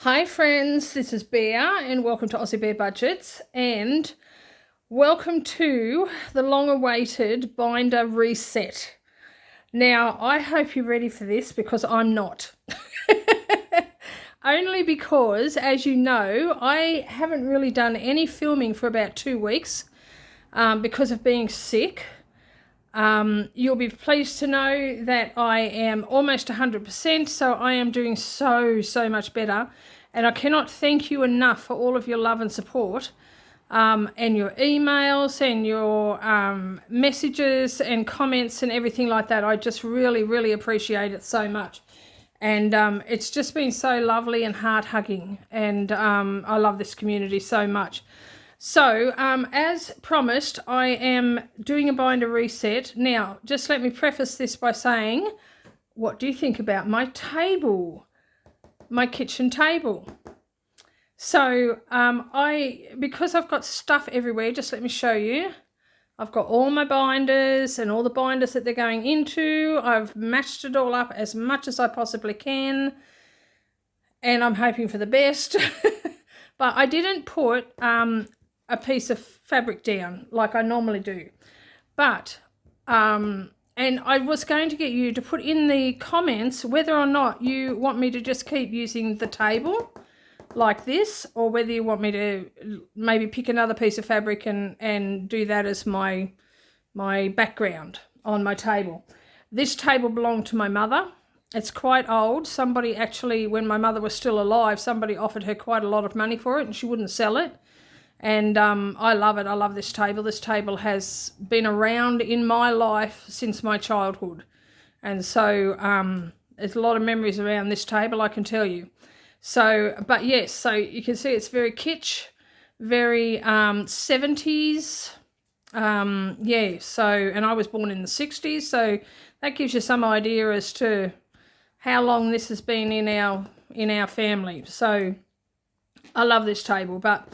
Hi friends, this is Bear and welcome to AussieBearBudgets and welcome to the long-awaited binder reset. Now, I hope you're ready for this because I'm not. Only because, as you know, I haven't really done any filming for about 2 weeks because of being sick. You'll be pleased to know that I am almost 100%, so I am doing so much better. And I cannot thank you enough for all of your love and support, and your emails and your messages and comments and everything like that. I just really appreciate it so much. And it's just been so lovely and heart-hugging, and I love this community so much. So, as promised, I am doing a binder reset. Now, just let me preface this by saying, what do you think about my table? My kitchen table. So, because I've got stuff everywhere, just let me show you. I've got all my binders and all the binders that they're going into. I've matched it all up as much as I possibly can. And I'm hoping for the best. But I didn't put a piece of fabric down like I normally do. But, and I was going to get you to put in the comments whether or not you want me to just keep using the table like this, or whether you want me to maybe pick another piece of fabric and do that as my background on my table. This table belonged to my mother. It's quite old. Somebody actually, when my mother was still alive, somebody offered her quite a lot of money for it and she wouldn't sell it. And I love it. I love this table. This table has been around in my life since my childhood. And so there's a lot of memories around this table, I can tell you. So, but yes, so you can see it's very kitsch, very 70s. Yeah, so, and I was born in the 60s, so that gives you some idea as to how long this has been in our family. So I love this table, but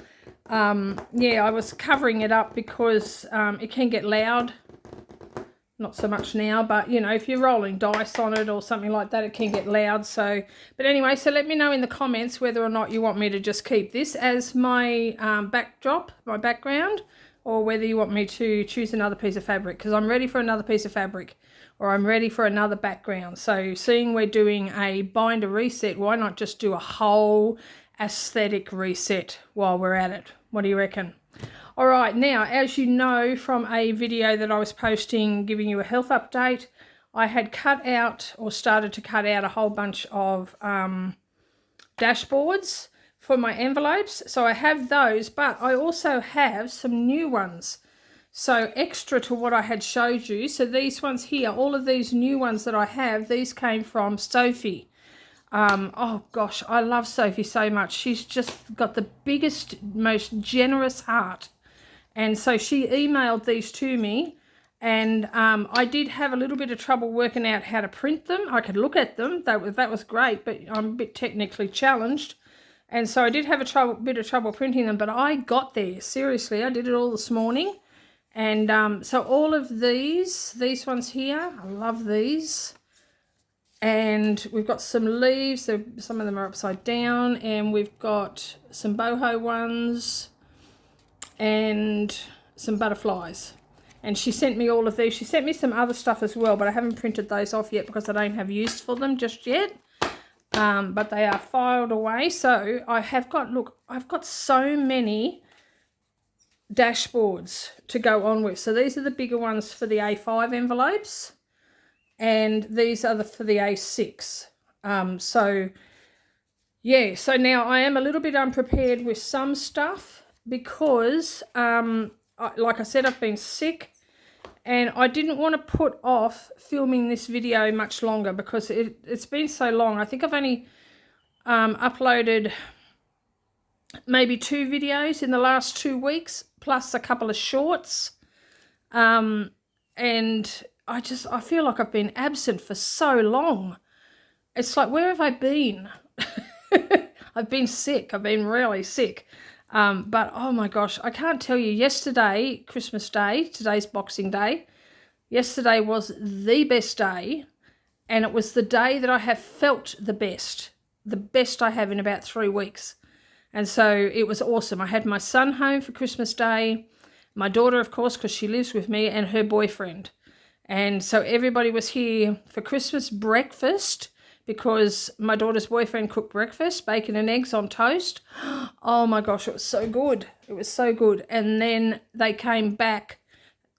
yeah, I was covering it up because it can get loud. Not so much now, but you know, if you're rolling dice on it or something like that, it can get loud. So, but anyway, so let me know in the comments whether or not you want me to just keep this as my backdrop, my background, or whether you want me to choose another piece of fabric, because I'm ready for another piece of fabric, or I'm ready for another background. So seeing we're doing a binder reset, why not just do a whole aesthetic reset while we're at it? What do you reckon? All right, now, as you know from a video that I was posting giving you a health update, I had cut out, or started to cut out, a whole bunch of dashboards for my envelopes. So I have those, but I also have some new ones. So extra to what I had showed you. So these ones here, all of these new ones that I have, these came from Sophie. Oh gosh, I love Sophie so much. She's just got the biggest, most generous heart. And so she emailed these to me, and I did have a little bit of trouble working out how to print them. I could look at them, that was great, but I'm a bit technically challenged. And so I did have a bit of trouble printing them, but I got there. Seriously, I did it all this morning. And so all of these ones here, I love these. And we've got some leaves, some of them are upside down, and we've got some boho ones and some butterflies. And she sent me all of these. She sent me some other stuff as well, but I haven't printed those off yet because I don't have use for them just yet. But they are filed away. So I have got, look, I've got so many dashboards to go on with. So these are the bigger ones for the A5 envelopes, and these are for the A6. So yeah, so now I am a little bit unprepared with some stuff because, like I said, I've been sick, and I didn't want to put off filming this video much longer because it's been so long. I think I've only uploaded maybe 2 videos in the last 2 weeks, plus a couple of shorts, and I feel like I've been absent for so long. It's like, where have I been? I've been sick. I've been really sick. But oh my gosh, I can't tell you, yesterday, Christmas Day, today's Boxing Day, yesterday was the best day, and it was the day that I have felt the best the best I have in about 3 weeks. And so it was awesome. I had my son home for Christmas Day, my daughter, of course, because she lives with me, and her boyfriend. And so everybody was here for Christmas breakfast because my daughter's boyfriend cooked breakfast, bacon and eggs on toast. Oh my gosh, it was so good. It was so good. And then they came back,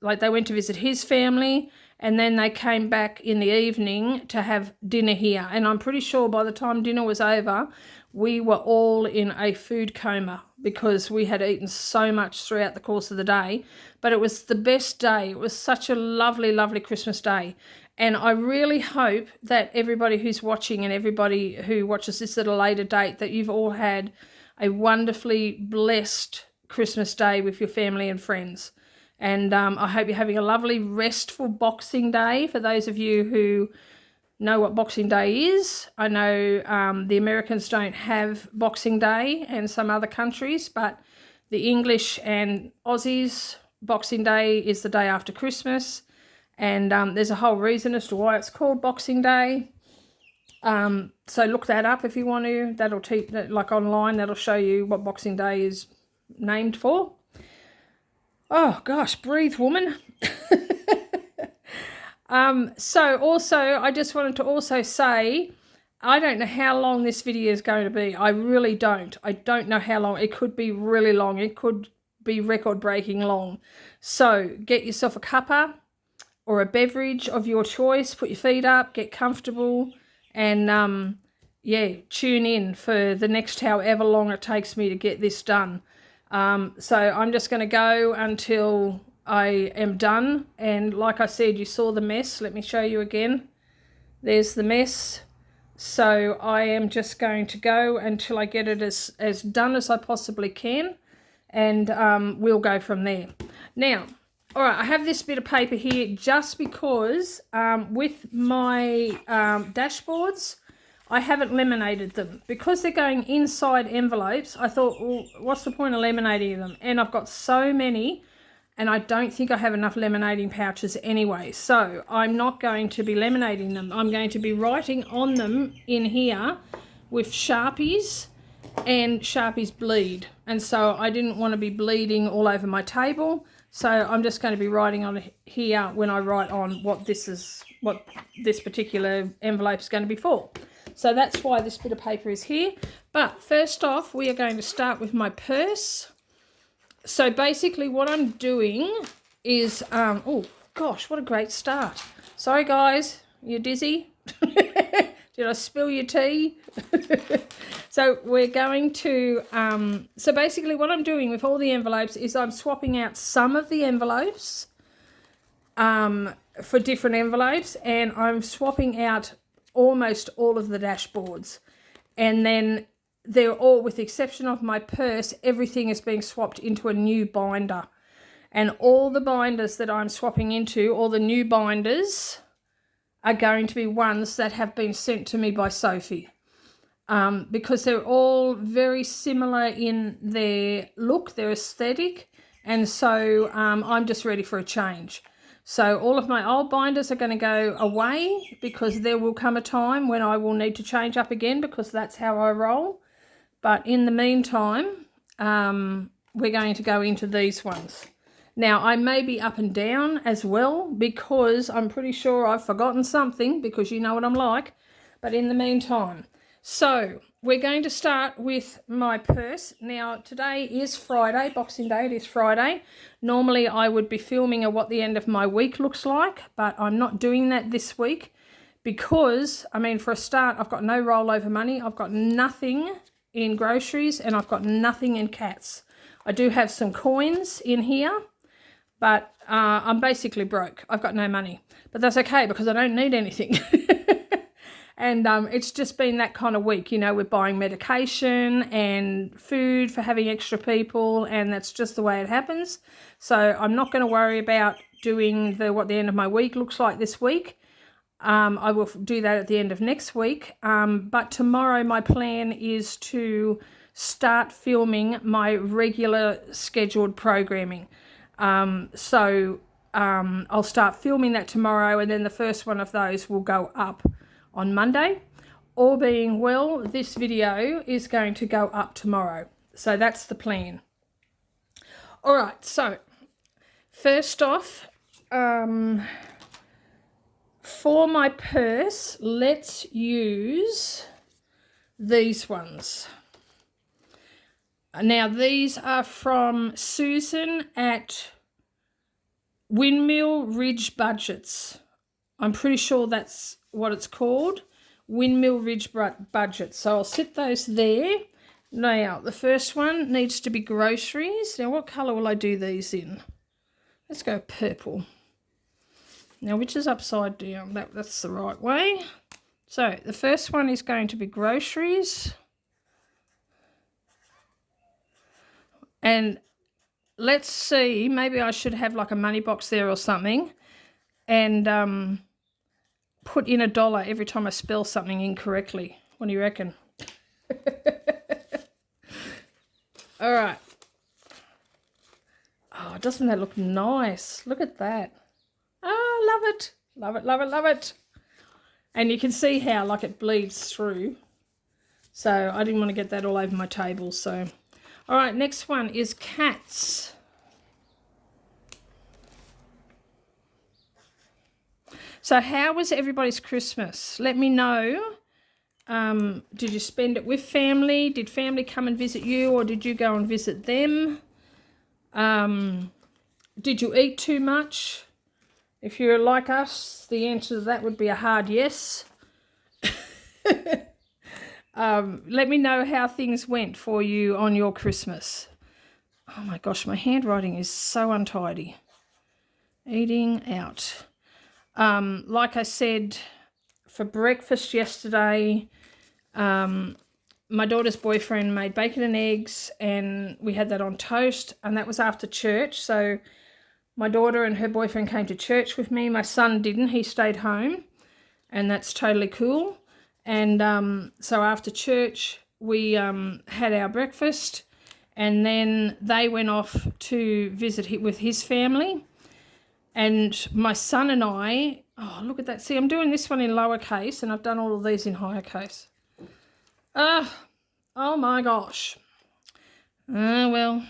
like they went to visit his family, and then they came back in the evening to have dinner here. And I'm pretty sure by the time dinner was over, we were all in a food coma because we had eaten so much throughout the course of the day. But it was the best day. It was such a lovely, lovely Christmas day. And I really hope that everybody who's watching and everybody who watches this at a later date, that you've all had a wonderfully blessed Christmas day with your family and friends. And I hope you're having a lovely, restful Boxing Day for those of you who know what Boxing Day is. I know the Americans don't have Boxing Day and some other countries, but the English and Aussies, Boxing Day is the day after Christmas. And there's a whole reason as to why it's called Boxing Day. So look that up if you want to. That'll teach, like online, that'll show you what Boxing Day is named for. Oh gosh, breathe, woman. So also, I just wanted to also say, I don't know how long this video is going to be. I really don't. I don't know how long. It could be really long. It could be record-breaking long. So get yourself a cuppa or a beverage of your choice. Put your feet up, get comfortable, and yeah, tune in for the next however long it takes me to get this done. So I'm just going to go until I am done. And like I said, you saw the mess. Let me show you again. There's the mess. So I am just going to go until I get it as done as I possibly can. And we'll go from there. Now, all right, I have this bit of paper here just because with my dashboards, I haven't laminated them. Because they're going inside envelopes, I thought, well, what's the point of laminating them? And I've got so many, and I don't think I have enough laminating pouches anyway. So I'm not going to be laminating them. I'm going to be writing on them in here with Sharpies, and Sharpies bleed. And so I didn't want to be bleeding all over my table. So I'm just going to be writing on here when I write on what this particular envelope is going to be for. So that's why this bit of paper is here. But first off, we are going to start with my purse. So basically what I'm doing is, oh gosh, what a great start. Sorry guys, you're dizzy? Did I spill your tea? So we're going to, so basically what I'm doing with all the envelopes is I'm swapping out some of the envelopes for different envelopes, and I'm swapping out almost all of the dashboards. And then they're all, with the exception of my purse, everything is being swapped into a new binder. And all the binders that I'm swapping into, all the new binders, are going to be ones that have been sent to me by Sophie. Because they're all very similar in their look, their aesthetic, and so I'm just ready for a change. So all of my old binders are going to go away because there will come a time when I will need to change up again because that's how I roll. But in the meantime, we're going to go into these ones. Now, I may be up and down as well because I'm pretty sure I've forgotten something because you know what I'm like. But in the meantime, so we're going to start with my purse. Now, today is Friday, Boxing Day, it is Friday. Normally, I would be filming what the end of my week looks like, but I'm not doing that this week because, I mean, for a start, I've got no rollover money. I've got nothing in groceries and I've got nothing in cats. I do have some coins in here, but I'm basically broke. I've got no money, but that's okay because I don't need anything. And it's just been that kind of week, you know, we're buying medication and food for having extra people, and that's just the way it happens. So I'm not going to worry about doing what the end of my week looks like this week. I will do that at the end of next week. But tomorrow my plan is to start filming my regular scheduled programming. So I'll start filming that tomorrow, and then the first one of those will go up on Monday. all being well, this video is going to go up tomorrow. So that's the plan. All right, so first off, for my purse, let's use these ones. Now, these are from Susan at Windmill Ridge Budgets. I'm pretty sure that's what it's called, Windmill Ridge Budgets. So I'll sit those there. Now, the first one needs to be groceries. Now, what colour will I do these in? Let's go purple. Now, which is upside down? That's the right way. So the first one is going to be groceries. And let's see, maybe I should have like a money box there or something and put in $1 every time I spell something incorrectly. What do you reckon? All right. Oh, doesn't that look nice? Look at that. Oh, love it. Love it, love it, love it. And you can see how like it bleeds through. So I didn't want to get that all over my table, so... All right, next one is cats. So how was everybody's Christmas? Let me know. Did you spend it with family? Did family come and visit you, or did you go and visit them? Did you eat too much? If you're like us, the answer to that would be a hard yes. Let me know how things went for you on your Christmas. Oh my gosh, my handwriting is so untidy. Eating out. Like I said, for breakfast yesterday, my daughter's boyfriend made bacon and eggs, and we had that on toast, and that was after church. So my daughter and her boyfriend came to church with me. My son didn't. He stayed home, and that's totally cool. And so after church, we had our breakfast, and then they went off to visit with his family. And my son and I, oh, look at that. See, I'm doing this one in lowercase, and I've done all of these in higher case. Oh my gosh. Well.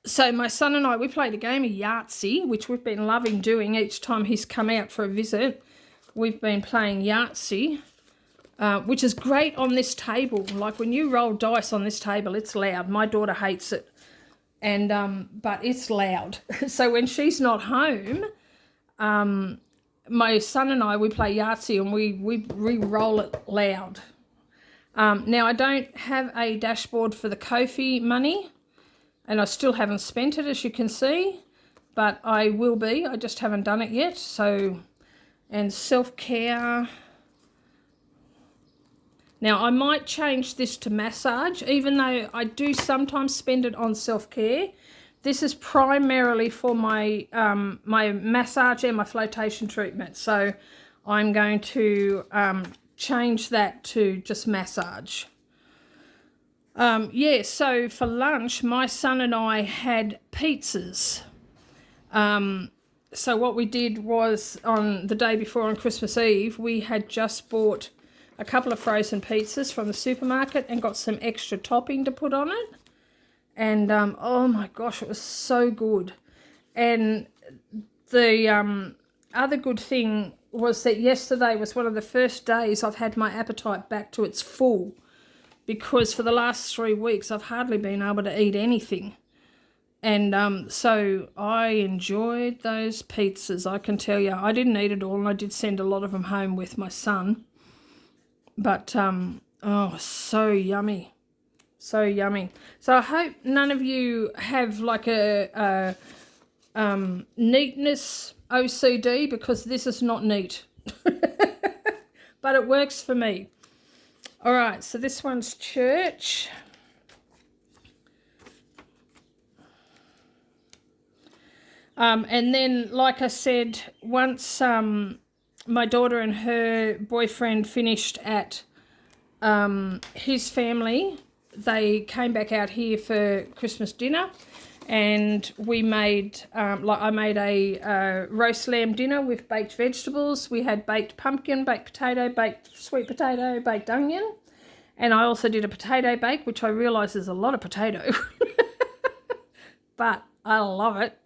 So my son and I, we played a game of Yahtzee, which we've been loving doing each time he's come out for a visit. We've been playing Yahtzee, which is great on this table. Like when you roll dice on this table, it's loud. My daughter hates it, and but it's loud. So when she's not home, my son and I, we play Yahtzee, and we re-roll it loud. Now, I don't have a dashboard for the Ko-fi money, and I still haven't spent it, as you can see, but I will be. I just haven't done it yet, so... And self-care. Now, I might change this to massage, even though I do sometimes spend it on self-care. This is primarily for my my massage and my flotation treatment. So I'm going to change that to just massage. Yeah, so for lunch, my son and I had pizzas. So what we did was, on the day before, on Christmas Eve, we had just bought a couple of frozen pizzas from the supermarket and got some extra topping to put on it. And, oh my gosh, it was so good. And the other good thing was that yesterday was one of the first days I've had my appetite back to its full, because for the last 3 weeks I've hardly been able to eat anything. And so I enjoyed those pizzas, I can tell you. I didn't eat it all, and I did send a lot of them home with my son. But, oh, so yummy. So yummy. So I hope none of you have like a neatness OCD, because this is not neat. But it works for me. All right, so this one's church. And then, like I said, once my daughter and her boyfriend finished at his family, they came back out here for Christmas dinner, and we made, I made a roast lamb dinner with baked vegetables. We had baked pumpkin, baked potato, baked sweet potato, baked onion. And I also did a potato bake, which I realise is a lot of potato, but I love it.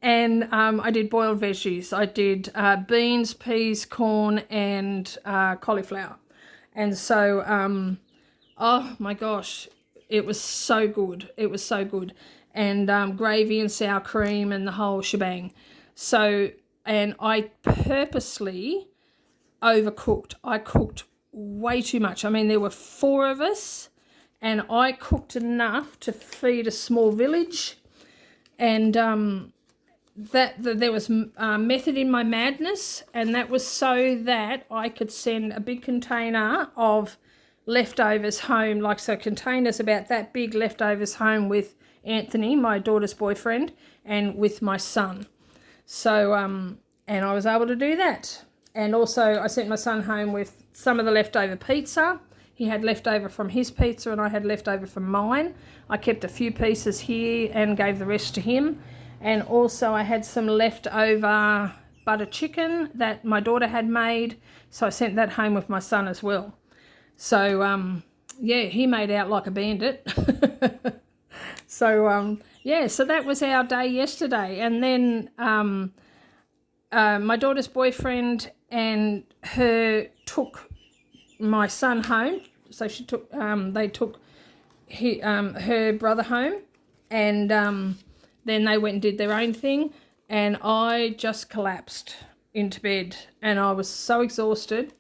And I did boiled veggies. I did beans, peas, corn, and cauliflower. And so, oh my gosh, it was so good. It was so good. And gravy and sour cream and the whole shebang. So, and I purposely overcooked. I cooked way too much. I mean, there were 4 of us, and I cooked enough to feed a small village. And there was method in my madness, and that was so that I could send a big container of leftovers home, like so containers about that big leftovers home with Anthony, my daughter's boyfriend, and with my son. So and I was able to do that. And also I sent my son home with some of the leftover pizza. He had leftover from his pizza and I had leftover from mine. I kept a few pieces here and gave the rest to him. And also I had some leftover butter chicken that my daughter had made, so I sent that home with my son as well. So yeah, he made out like a bandit. So yeah, so that was our day yesterday. And then my daughter's boyfriend and her took my son home. So she took they took her brother home, and then they went and did their own thing, and I just collapsed into bed, and I was so exhausted,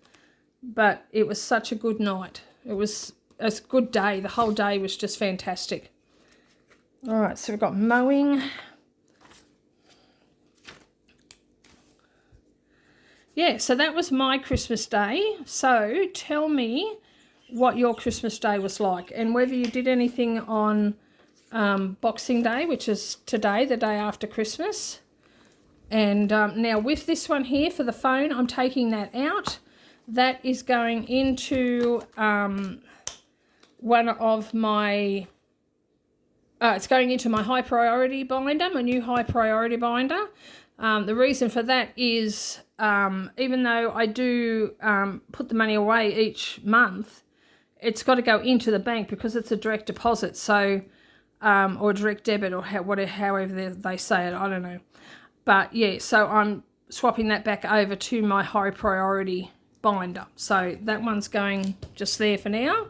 but it was such a good night. It was a good day. The whole day was just fantastic. All right, so we've got mowing. Yeah, so that was my Christmas day. So tell me what your Christmas day was like, and whether you did anything on Boxing Day, which is today, the day after Christmas. And now with this one here for the phone, I'm taking that out. That is going into one of my... it's going into my high priority binder, my new high priority binder. The reason for that is even though I do put the money away each month, it's got to go into the bank because it's a direct deposit, so or direct debit, or however they say it, I don't know. But yeah, so I'm swapping that back over to my high priority binder. So that one's going just there for now.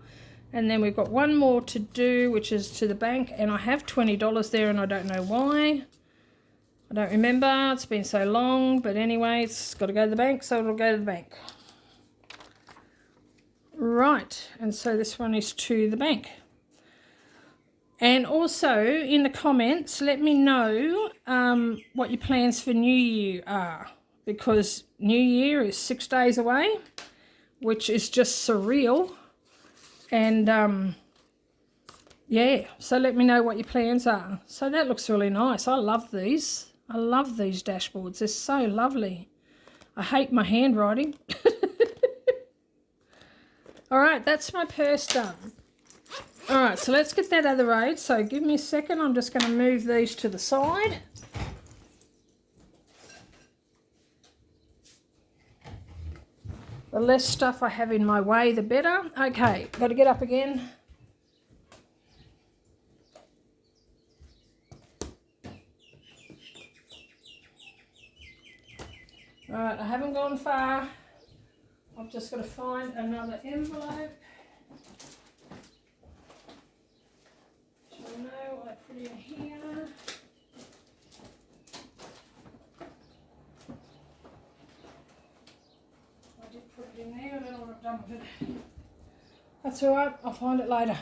And then we've got one more to do, which is to the bank, and I have $20 there, and I don't know why. I don't remember. It's been so long, but anyway, it's got to go to the bank, so it'll go to the bank. Right, and so this one is to the bank. And also, in the comments, let me know what your plans for New Year are, because New Year is 6 days away, which is just surreal. And yeah, so let me know what your plans are. So that looks really nice. I love these. I love these dashboards. They're so lovely. I hate my handwriting. All right, that's my purse done. All right, so let's get that out of the way. So give me a second. I'm just going to move these to the side. The less stuff I have in my way, the better. Okay, got to get up again. All right, I haven't gone far. I've just got to find another envelope. Which I know I put in here. In there, I don't know what I've done with it. That's all right, I'll find it later.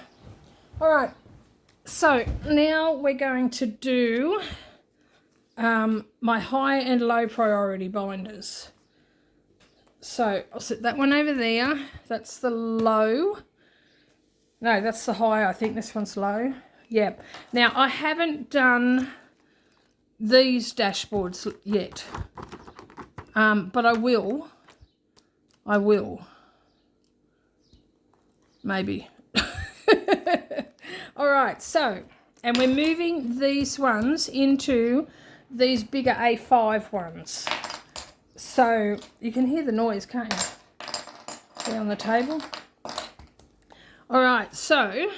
All right, so now we're going to do my high and low priority binders. So I'll set that one over there. That's the low. No, that's the high. I think this one's low. Yeah. Now I haven't done these dashboards yet, but I will. Maybe. All right, so And we're moving these ones into these bigger A5 ones. So you can hear the noise, can't you? See on the table. All right, so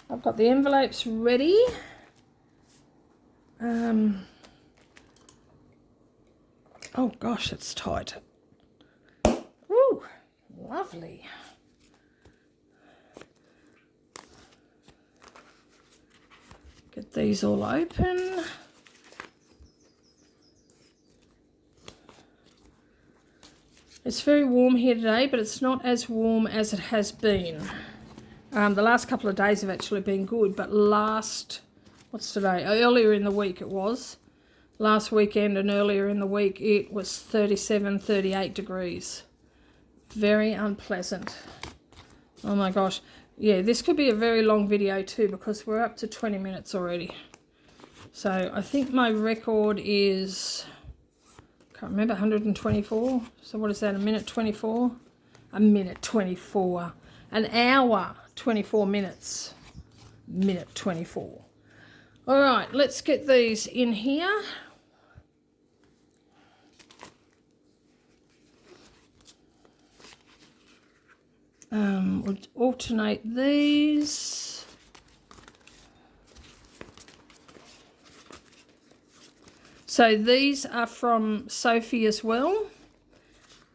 I've got the envelopes ready. Oh gosh, it's tight. Woo, lovely. Get these all open. It's very warm here today, but it's not as warm as it has been. The last couple of days have actually been good, but what's today? Earlier in the week it was. Last weekend and earlier in the week it was 37, 38 degrees. Very unpleasant. Oh my gosh. Yeah, this could be a very long video too because we're up to 20 minutes already. So I think my record is, can't remember, 124. So what is that, a minute 24? A minute 24. An hour 24 minutes. Minute 24. All right, let's get these in here. We'll alternate these. So these are from Sophie as well.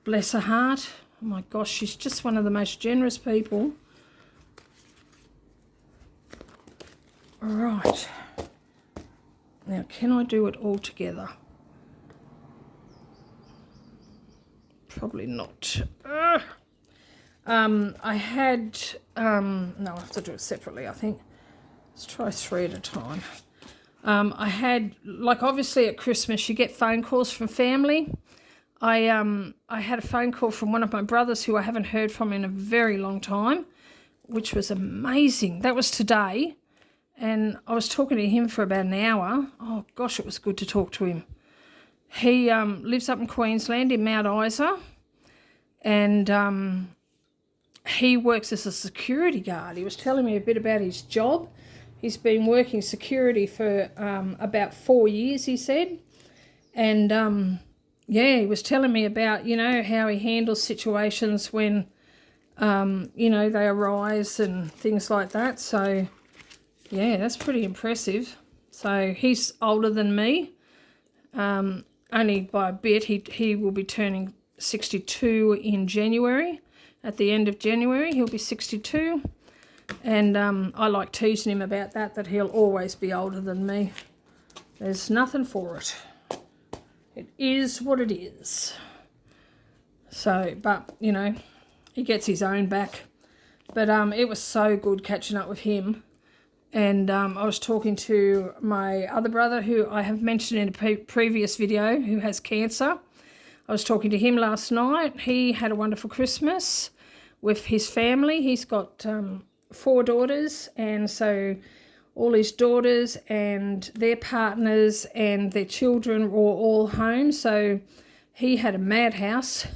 Bless her heart. Oh my gosh, she's just one of the most generous people. All right. Now, can I do it all together? Probably not. I had, no, I have to do it separately, I think. Let's try 3 at a time. I had, like obviously at Christmas you get phone calls from family. I had a phone call from one of my brothers who I haven't heard from in a very long time, which was amazing. That was today. And I was talking to him for about an hour. Oh, gosh, it was good to talk to him. He lives up in Queensland in Mount Isa. And he works as a security guard. He was telling me a bit about his job. He's been working security for about 4 years, he said. And, yeah, he was telling me about, you know, how he handles situations when, you know, they arise and things like that. So, yeah, that's pretty impressive. So he's older than me, only by a bit. He will be turning 62 in January. At the end of January, he'll be 62. And I like teasing him about that he'll always be older than me. There's nothing for it. It is what it is. So, but, you know, he gets his own back. But it was so good catching up with him. And I was talking to my other brother, who I have mentioned in a previous video, who has cancer. I was talking to him last night. He had a wonderful Christmas with his family. He's got 4 daughters, and so all his daughters and their partners and their children were all home. So he had a madhouse,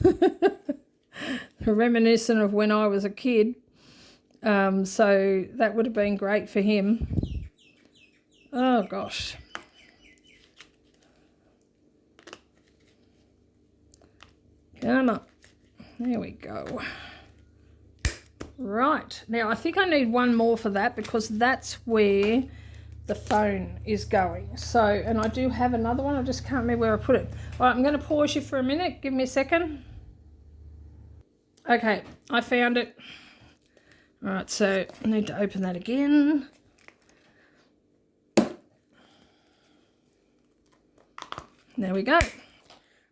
reminiscent of when I was a kid. So that would have been great for him. Oh, gosh. Come on. There we go. Right. Now, I think I need one more for that because that's where the phone is going. So, and I do have another one. I just can't remember where I put it. All right, I'm going to pause you for a minute. Give me a second. Okay, I found it. All right, so I need to open that again. There we go.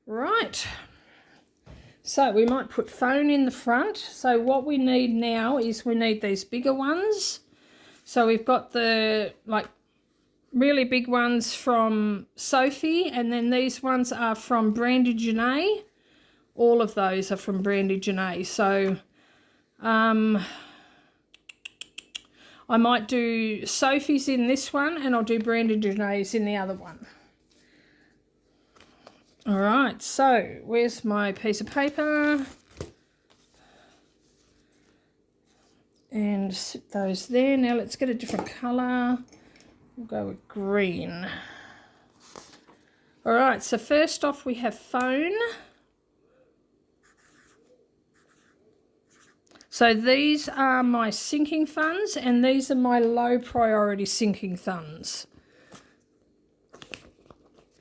Right. So we might put phone in the front. So what we need now is we need these bigger ones. So we've got the like really big ones from Sophie, and then these ones are from Brandy Janae. All of those are from Brandy Janae. So I might do Sophie's in this one, and I'll do Brandy Janae's in the other one. All right, so where's my piece of paper? And sit those there. Now let's get a different colour. We'll go with green. All right, so first off we have phone. So these are my sinking funds and these are my low priority sinking funds.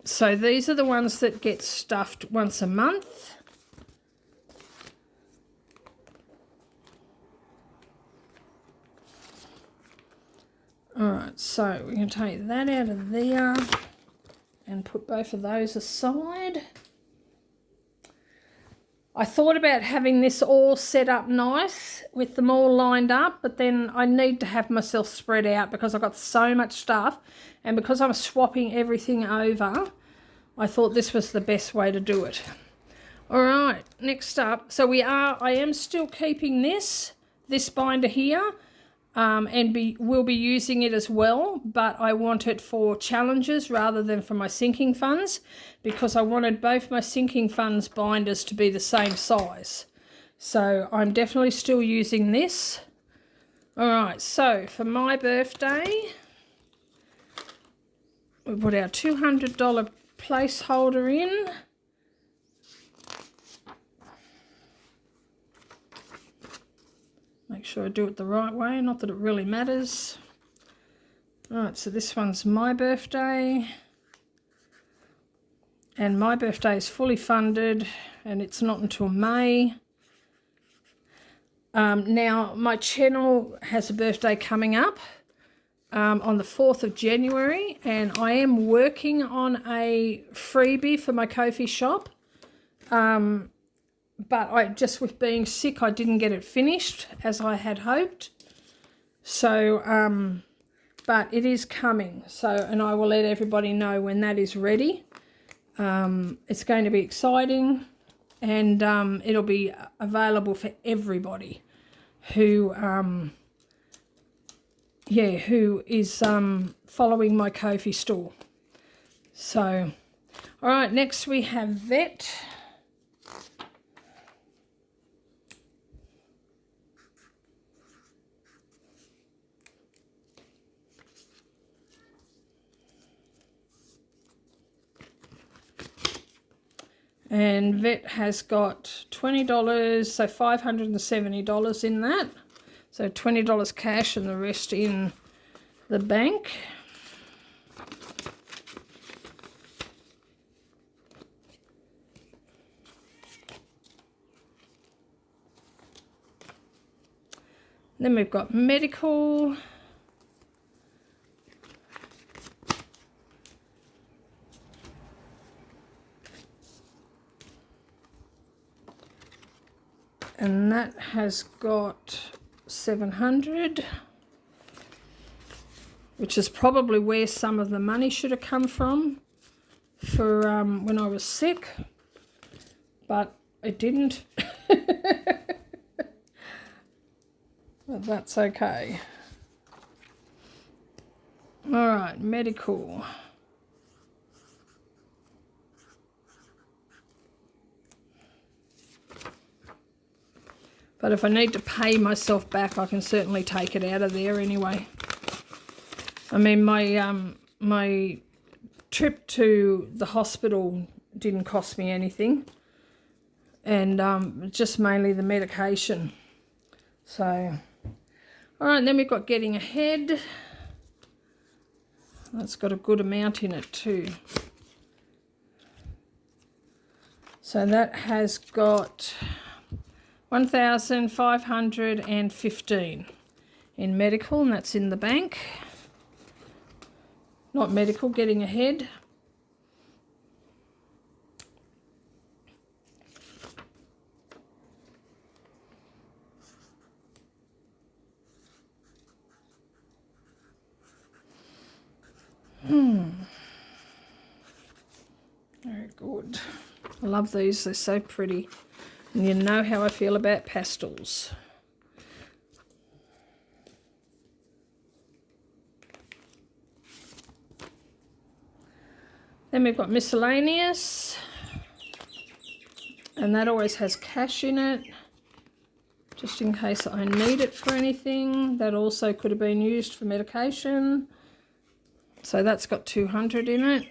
So these are the ones that get stuffed once a month. All right, so we're going to take that out of there and put both of those aside. I thought about having this all set up nice with them all lined up, but then I need to have myself spread out because I've got so much stuff, and because I'm swapping everything over, I thought this was the best way to do it. All right, next up, so I am still keeping this binder here, and will be using it as well, but I want it for challenges rather than for my sinking funds, because I wanted both my sinking funds binders to be the same size. So I'm definitely still using this. All right, so for my birthday, we put our $200 placeholder in. Make sure I do it the right way, not that it really matters. All right, so this one's my birthday. And my birthday is fully funded and it's not until May. Now, my channel has a birthday coming up on the 4th of January, and I am working on a freebie for my Ko-fi shop. But with being sick, I didn't get it finished as I had hoped. So, but it is coming. So, and I will let everybody know when that is ready. It's going to be exciting, and it'll be available for everybody who is following my Ko-fi store. So, all right, next we have Vet. And Vet has got $20, so $570 in that. So $20 cash and the rest in the bank. Then we've got medical. And that has got $700, which is probably where some of the money should have come from for when I was sick, but it didn't. But that's okay. All right, medical. But if I need to pay myself back, I can certainly take it out of there anyway. I mean, my trip to the hospital didn't cost me anything, and just mainly the medication. So, all right, then we've got getting ahead. That's got a good amount in it too. So that has got $1,515 in medical, and that's in the bank. Not medical, getting ahead. Very good. I love these, they're so pretty. And you know how I feel about pastels. Then we've got miscellaneous, and that always has cash in it, just in case I need it for anything. That also could have been used for medication. So that's got 200 in it.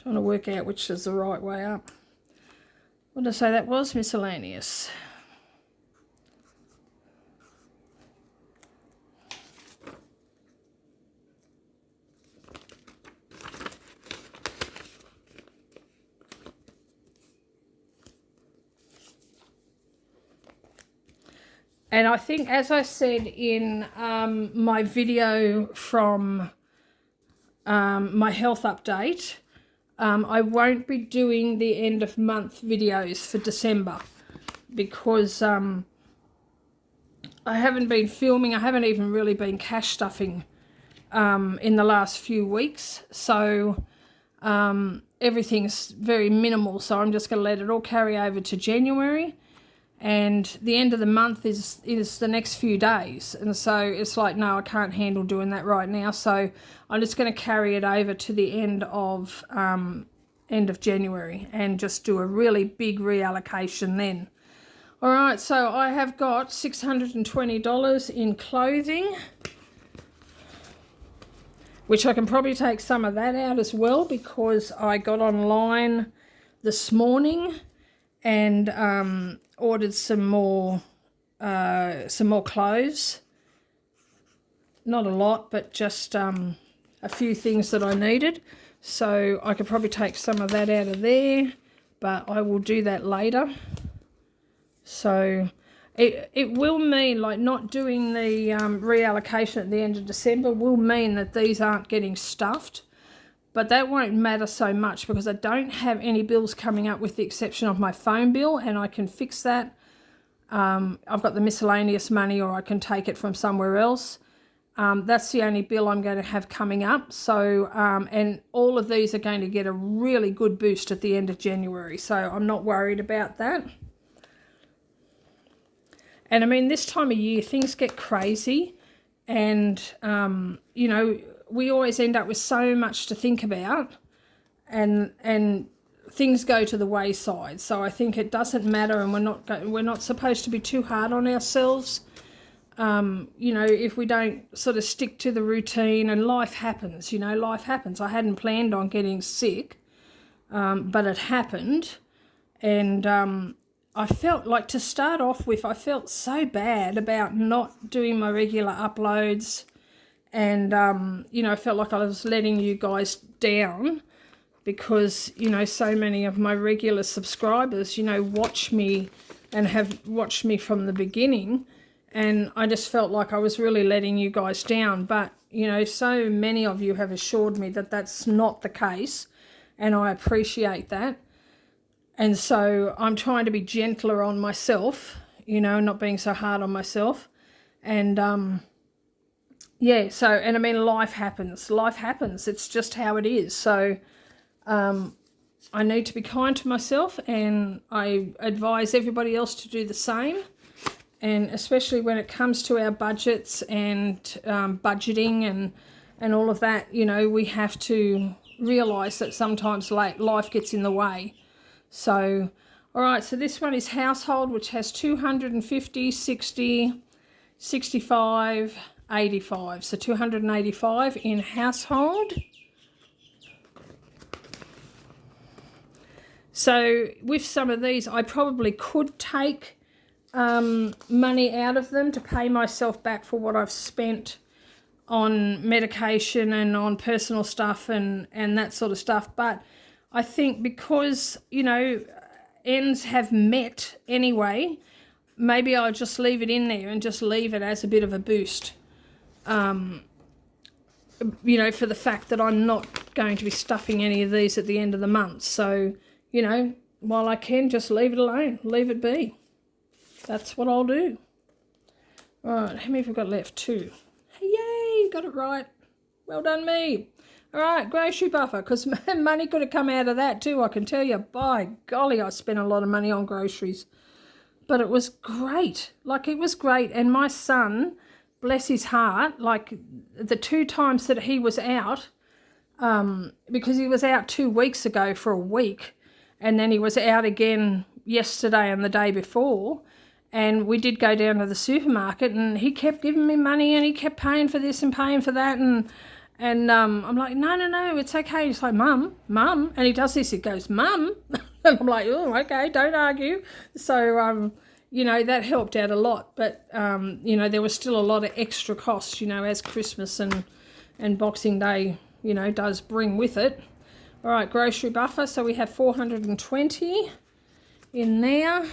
Trying to work out which is the right way up. What did I say that was? Miscellaneous. And I think, as I said in my video from my health update, I won't be doing the end of month videos for December because I haven't been filming. I haven't even really been cash stuffing in the last few weeks. So everything's very minimal. So I'm just going to let it all carry over to January. And the end of the month is the next few days. And so it's like, no, I can't handle doing that right now. So I'm just going to carry it over to the end of January and just do a really big reallocation then. All right, so I have got $620 in clothing, which I can probably take some of that out as well because I got online this morning and ordered some more clothes. Not a lot, but just a few things that I needed. So I could probably take some of that out of there, but I will do that later. So it will mean, like, not doing the reallocation at the end of December will mean that these aren't getting stuffed. But that won't matter so much because I don't have any bills coming up with the exception of my phone bill, and I can fix that. I've got the miscellaneous money, or I can take it from somewhere else. That's the only bill I'm going to have coming up. So, and all of these are going to get a really good boost at the end of January. So I'm not worried about that. And I mean, this time of year, things get crazy. And, you know, we always end up with so much to think about, and things go to the wayside. So I think it doesn't matter, and we're not supposed to be too hard on ourselves. You know, if we don't sort of stick to the routine, and life happens, you know, life happens. I hadn't planned on getting sick, but it happened. And I felt like, to start off with, I felt so bad about not doing my regular uploads. And, you know, I felt like I was letting you guys down because, you know, so many of my regular subscribers, you know, watch me and have watched me from the beginning. And I just felt like I was really letting you guys down. But, you know, so many of you have assured me that that's not the case. And I appreciate that. And so I'm trying to be gentler on myself, you know, not being so hard on myself. And, yeah, so, and I mean, life happens. Life happens. It's just how it is. So I need to be kind to myself, and I advise everybody else to do the same. And especially when it comes to our budgets and budgeting and all of that, you know, we have to realise that sometimes life gets in the way. So, all right, so this one is household, which has 250, 60, 65, 85. So 285 in household. So with some of these, I probably could take money out of them to pay myself back for what I've spent on medication and on personal stuff and that sort of stuff. But I think because, you know, ends have met anyway, maybe I'll just leave it in there and just leave it as a bit of a boost. You know, for the fact that I'm not going to be stuffing any of these at the end of the month. So, you know, while I can, just leave it alone, leave it be. That's what I'll do. All right, how many have we got left? 2. Yay, got it right. Well done me. All right, grocery buffer, because money could have come out of that too, I can tell you. By golly, I spent a lot of money on groceries. But it was great. Like, it was great. And my son, bless his heart, like the 2 times that he was out, because he was out 2 weeks ago for a week, and then he was out again yesterday and the day before, and we did go down to the supermarket, and he kept giving me money, and he kept paying for this and paying for that, and I'm like, no, it's okay. He's like, Mum, and he does this. He goes, Mum, and I'm like, oh, okay, don't argue. So you know, that helped out a lot, but you know, there was still a lot of extra costs, you know, as Christmas and Boxing Day, you know, does bring with it. All right, grocery buffer. So we have 420 in there.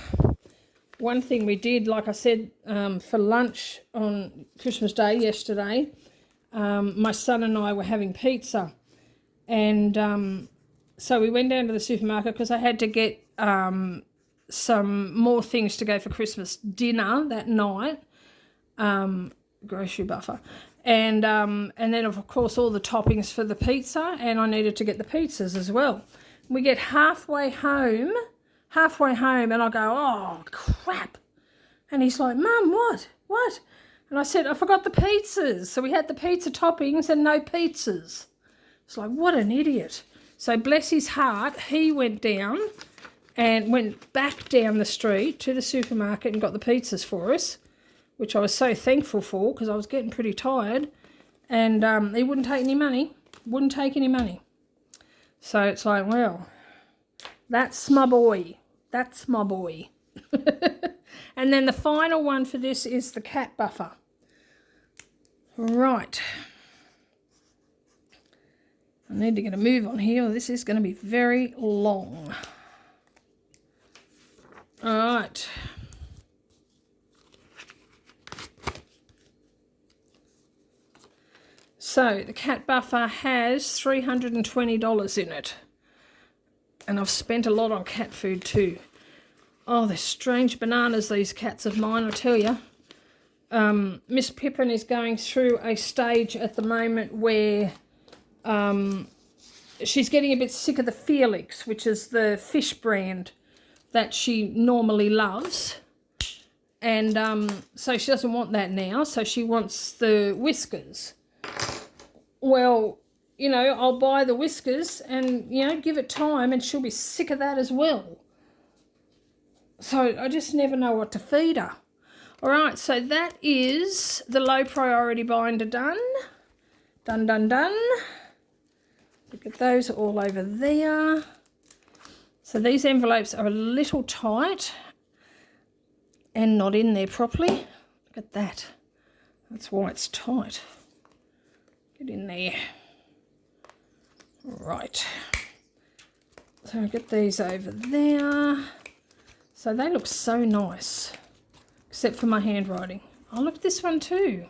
One thing we did, like I said, for lunch on Christmas Day yesterday, my son and I were having pizza, and so we went down to the supermarket because I had to get some more things to go for Christmas dinner that night, grocery buffer, and then of course all the toppings for the pizza, and I needed to get the pizzas as well. We get halfway home, and I go, oh crap, and he's like, Mum, what? And I said, I forgot the pizzas. So we had the pizza toppings and no pizzas. It's like, what an idiot. So bless his heart, he went down and went back down the street to the supermarket and got the pizzas for us, which I was so thankful for because I was getting pretty tired. And he wouldn't take any money. So it's like, well, that's my boy. And then the final one for this is the cat buffer. Right. I need to get a move on here. This is going to be very long. All right. So the cat buffer has $320 in it. And I've spent a lot on cat food too. Oh, they're strange bananas, these cats of mine, I tell you. Miss Pippin is going through a stage at the moment where she's getting a bit sick of the Felix, which is the fish brand that she normally loves. And so she doesn't want that now, so she wants the Whiskers. Well, you know, I'll buy the Whiskers and, you know, give it time and she'll be sick of that as well. So I just never know what to feed her. All right, so that is the low priority binder done. Done. Look at those all over there. So these envelopes are a little tight and not in there properly. Look at that. That's why it's tight. Get in there. Right. So I'll get these over there. So they look so nice, except for my handwriting. Oh, look at this one too.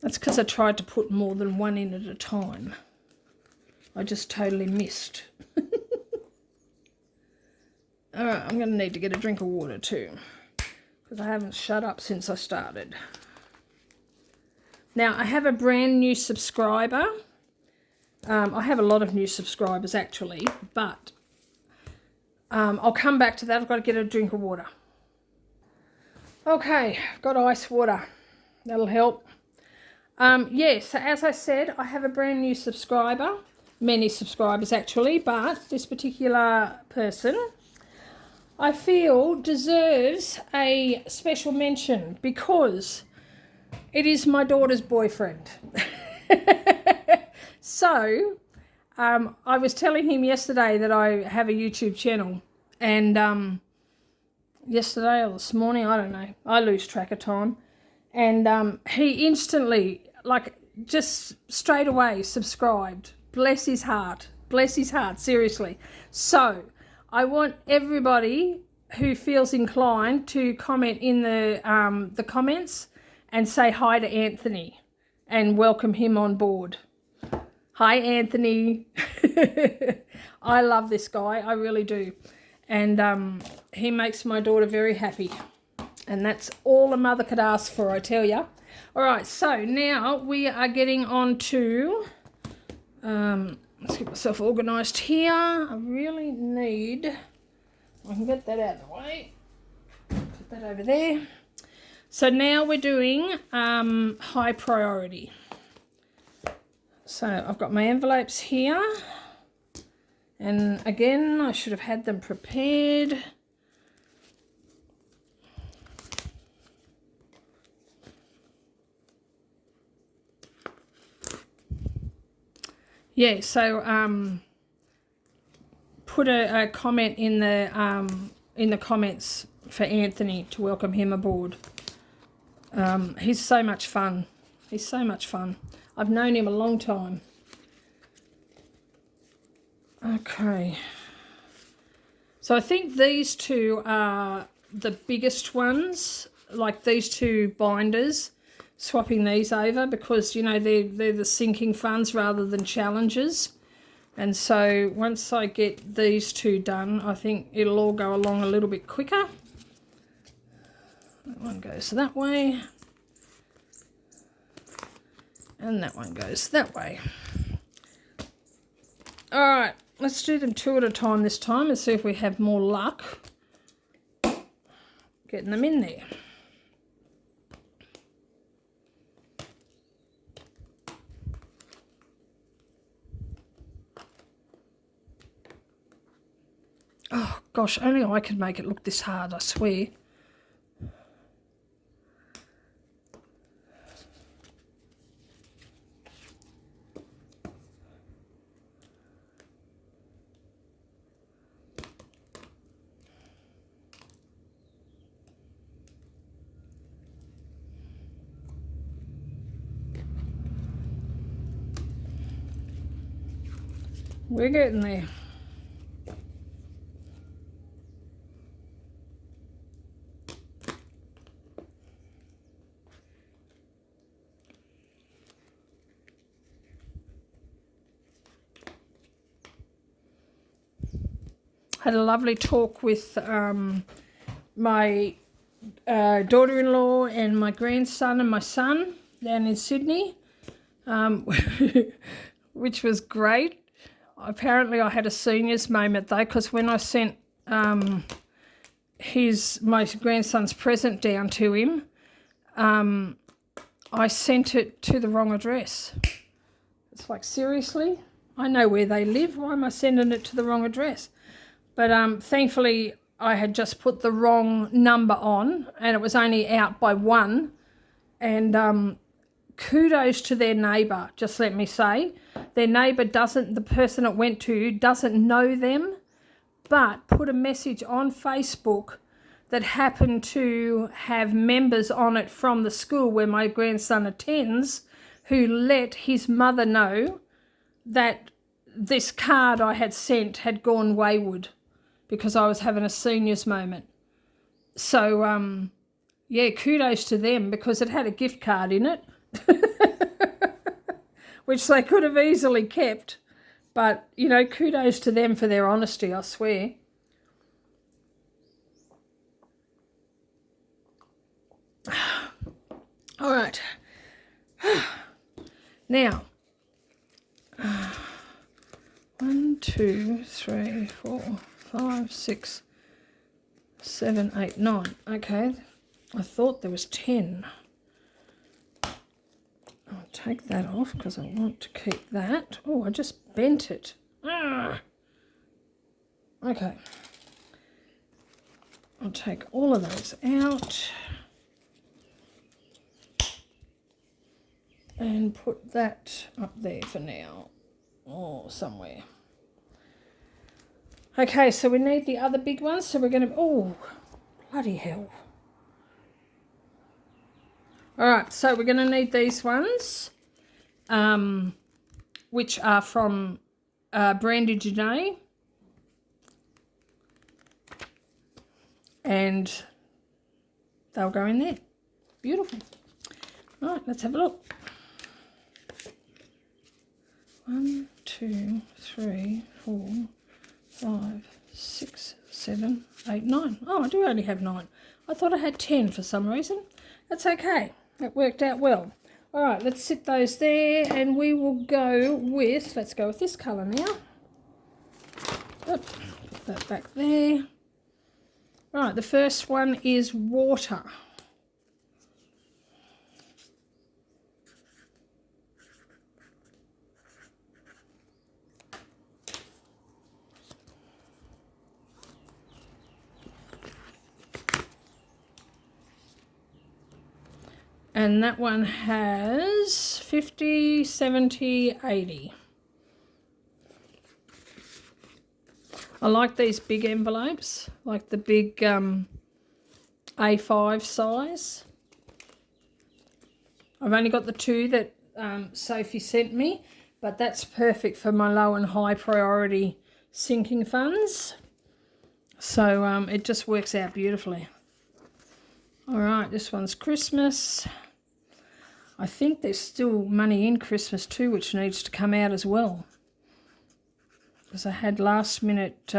That's because I tried to put more than one in at a time. I just totally missed. All right, I'm going to need to get a drink of water too, because I haven't shut up since I started. Now, I have a brand new subscriber. I have a lot of new subscribers actually, but I'll come back to that. I've got to get a drink of water. Okay, got ice water. That'll help. Yes, so as I said, I have a brand new subscriber. Many subscribers actually, but this particular person I feel deserves a special mention because it is my daughter's boyfriend. So, I was telling him yesterday that I have a YouTube channel, and yesterday or this morning, I don't know, I lose track of time, and he instantly, like, just straight away subscribed. Bless his heart, seriously. So, I want everybody who feels inclined to comment in the comments and say hi to Anthony and welcome him on board. Hi, Anthony. I love this guy. I really do. And he makes my daughter very happy. And that's all a mother could ask for, I tell you. All right, so now we are getting on to... let's get myself organised here. I really need... I can get that out of the way. Put that over there. So now we're doing high priority. So I've got my envelopes here, And again, I should have had them prepared. Yeah, so put a comment in the comments for Anthony to welcome him aboard. He's so much fun. He's so much fun. I've known him a long time. Okay. So I think these two are the biggest ones, like these two binders, swapping these over because, you know, they're the sinking funds rather than challenges. And so once I get these two done, I think it'll all go along a little bit quicker. That one goes that way. And that one goes that way. All right, let's do them two at a time this time and see if we have more luck getting them in there. Oh, gosh, only I could make it look this hard, I swear. We're getting there. Had a lovely talk with my daughter-in-law and my grandson and my son down in Sydney, which was great. Apparently I had a seniors moment though, because when I sent my grandson's present down to him, I sent it to the wrong address. It's like, seriously? I know where they live. Why am I sending it to the wrong address? But thankfully I had just put the wrong number on and it was only out by one. And kudos to their neighbour, just let me say. Their neighbour the person it went to doesn't know them, but put a message on Facebook that happened to have members on it from the school where my grandson attends, who let his mother know that this card I had sent had gone wayward because I was having a seniors moment. So, yeah, kudos to them because it had a gift card in it, which they could have easily kept. But, you know, kudos to them for their honesty, I swear. All right. Now, 1, 2, 3, 4, 5, 6, 7, 8, 9. Okay, I thought there was 10. I'll take that off because I want to keep that. Oh, I just bent it. Ah. Okay. I'll take all of those out and put that up there for now, or somewhere. Okay, so we need the other big ones, so we're going to... Oh, bloody hell. All right, so we're going to need these ones, which are from Brandy Janae. And they'll go in there. Beautiful. All right, let's have a look. 1, 2, 3, 4, 5, 6, 7, 8, 9. Oh, I do only have 9. I thought I had 10 for some reason. That's okay. It worked out well. All right, let's sit those there and we will go with, let's go with this colour now. Put that back there. All right, the first one is water. And that one has 50, 70, 80. I like these big envelopes, like the big A5 size. I've only got the 2 that Sophie sent me, but that's perfect for my low and high priority sinking funds. So it just works out beautifully. All right, this one's Christmas. I think there's still money in Christmas too, which needs to come out as well. Because I had last minute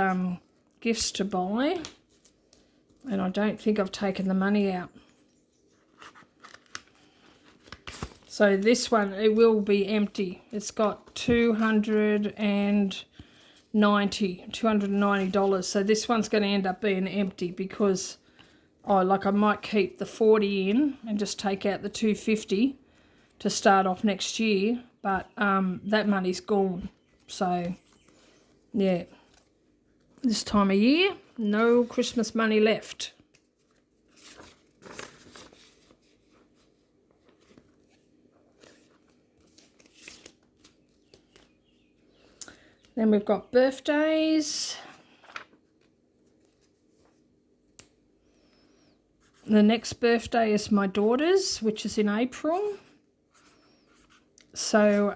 gifts to buy, and I don't think I've taken the money out. So this one, it will be empty. It's got $290. So this one's going to end up being empty because I might keep the 40 in and just take out the 250 to start off next year, but that money's gone. So yeah, this time of year, no Christmas money left. Then we've got birthdays. The next birthday is my daughter's, which is in April. So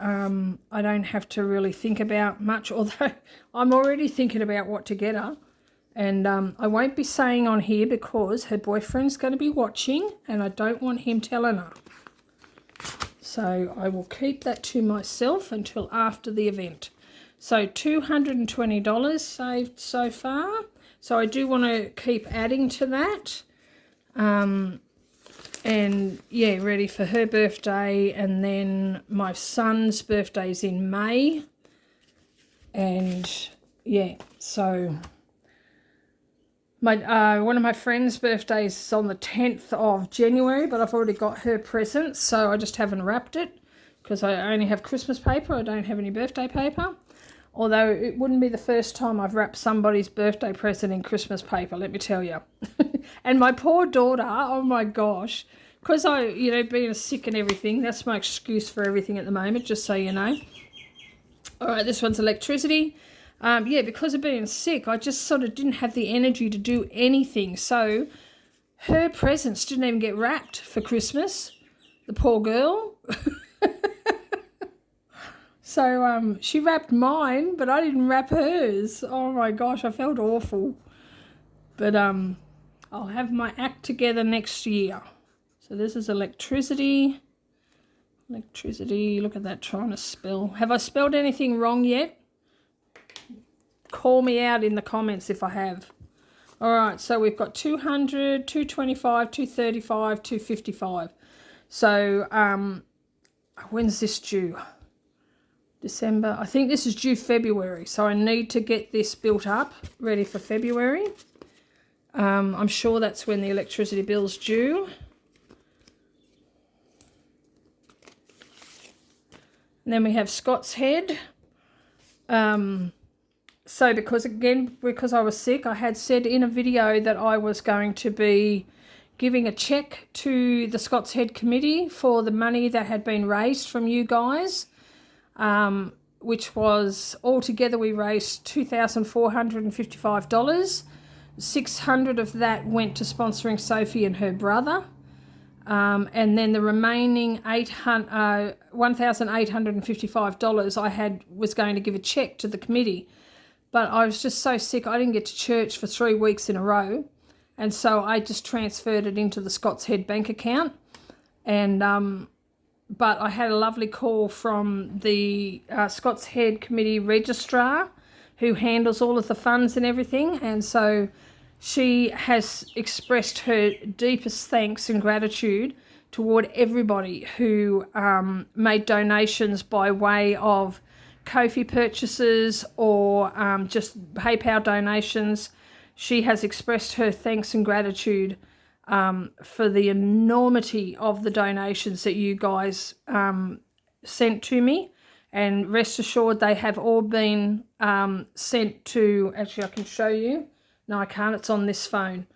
I don't have to really think about much, although I'm already thinking about what to get her. And I won't be saying on here because her boyfriend's going to be watching and I don't want him telling her. So I will keep that to myself until after the event. So $220 saved so far. So I do want to keep adding to that. And yeah, ready for her birthday, and then my son's birthday's in May, and yeah, so my one of my friends' birthdays is on the 10th of January, but I've already got her present, so I just haven't wrapped it because I only have Christmas paper. I don't have any birthday paper, although it wouldn't be the first time I've wrapped somebody's birthday present in Christmas paper, let me tell you. And my poor daughter, oh my gosh, because being sick and everything, that's my excuse for everything at the moment, just so you know. All right, this one's electricity. Yeah, because of being sick, I just sort of didn't have the energy to do anything. So her presents didn't even get wrapped for Christmas, the poor girl. So she wrapped mine, but I didn't wrap hers. Oh my gosh, I felt awful. But I'll have my act together next year. So this is electricity. Electricity, look at that, trying to spell. Have I spelled anything wrong yet? Call me out in the comments if I have. All right, so we've got 200, 225, 235, 255. So when's this due? December. I think this is due February, so I need to get this built up, ready for February. I'm sure that's when the electricity bill's due. And then we have Scott's Head. So because I was sick, I had said in a video that I was going to be giving a check to the Scott's Head committee for the money that had been raised from you guys, which was altogether we raised $2,455. $600 of that went to sponsoring Sophie and her brother. And then the remaining $1,855 was going to give a check to the committee. But I was just so sick, I didn't get to church for 3 weeks in a row. And so I just transferred it into the Scott's Head bank account. And but I had a lovely call from the Scott's Head committee registrar who handles all of the funds and everything. And so she has expressed her deepest thanks and gratitude toward everybody who made donations by way of Ko-fi purchases or just PayPal donations. She has expressed her thanks and gratitude for the enormity of the donations that you guys sent to me. And rest assured they have all been sent to, actually I can show you. No, I can't. It's on this phone.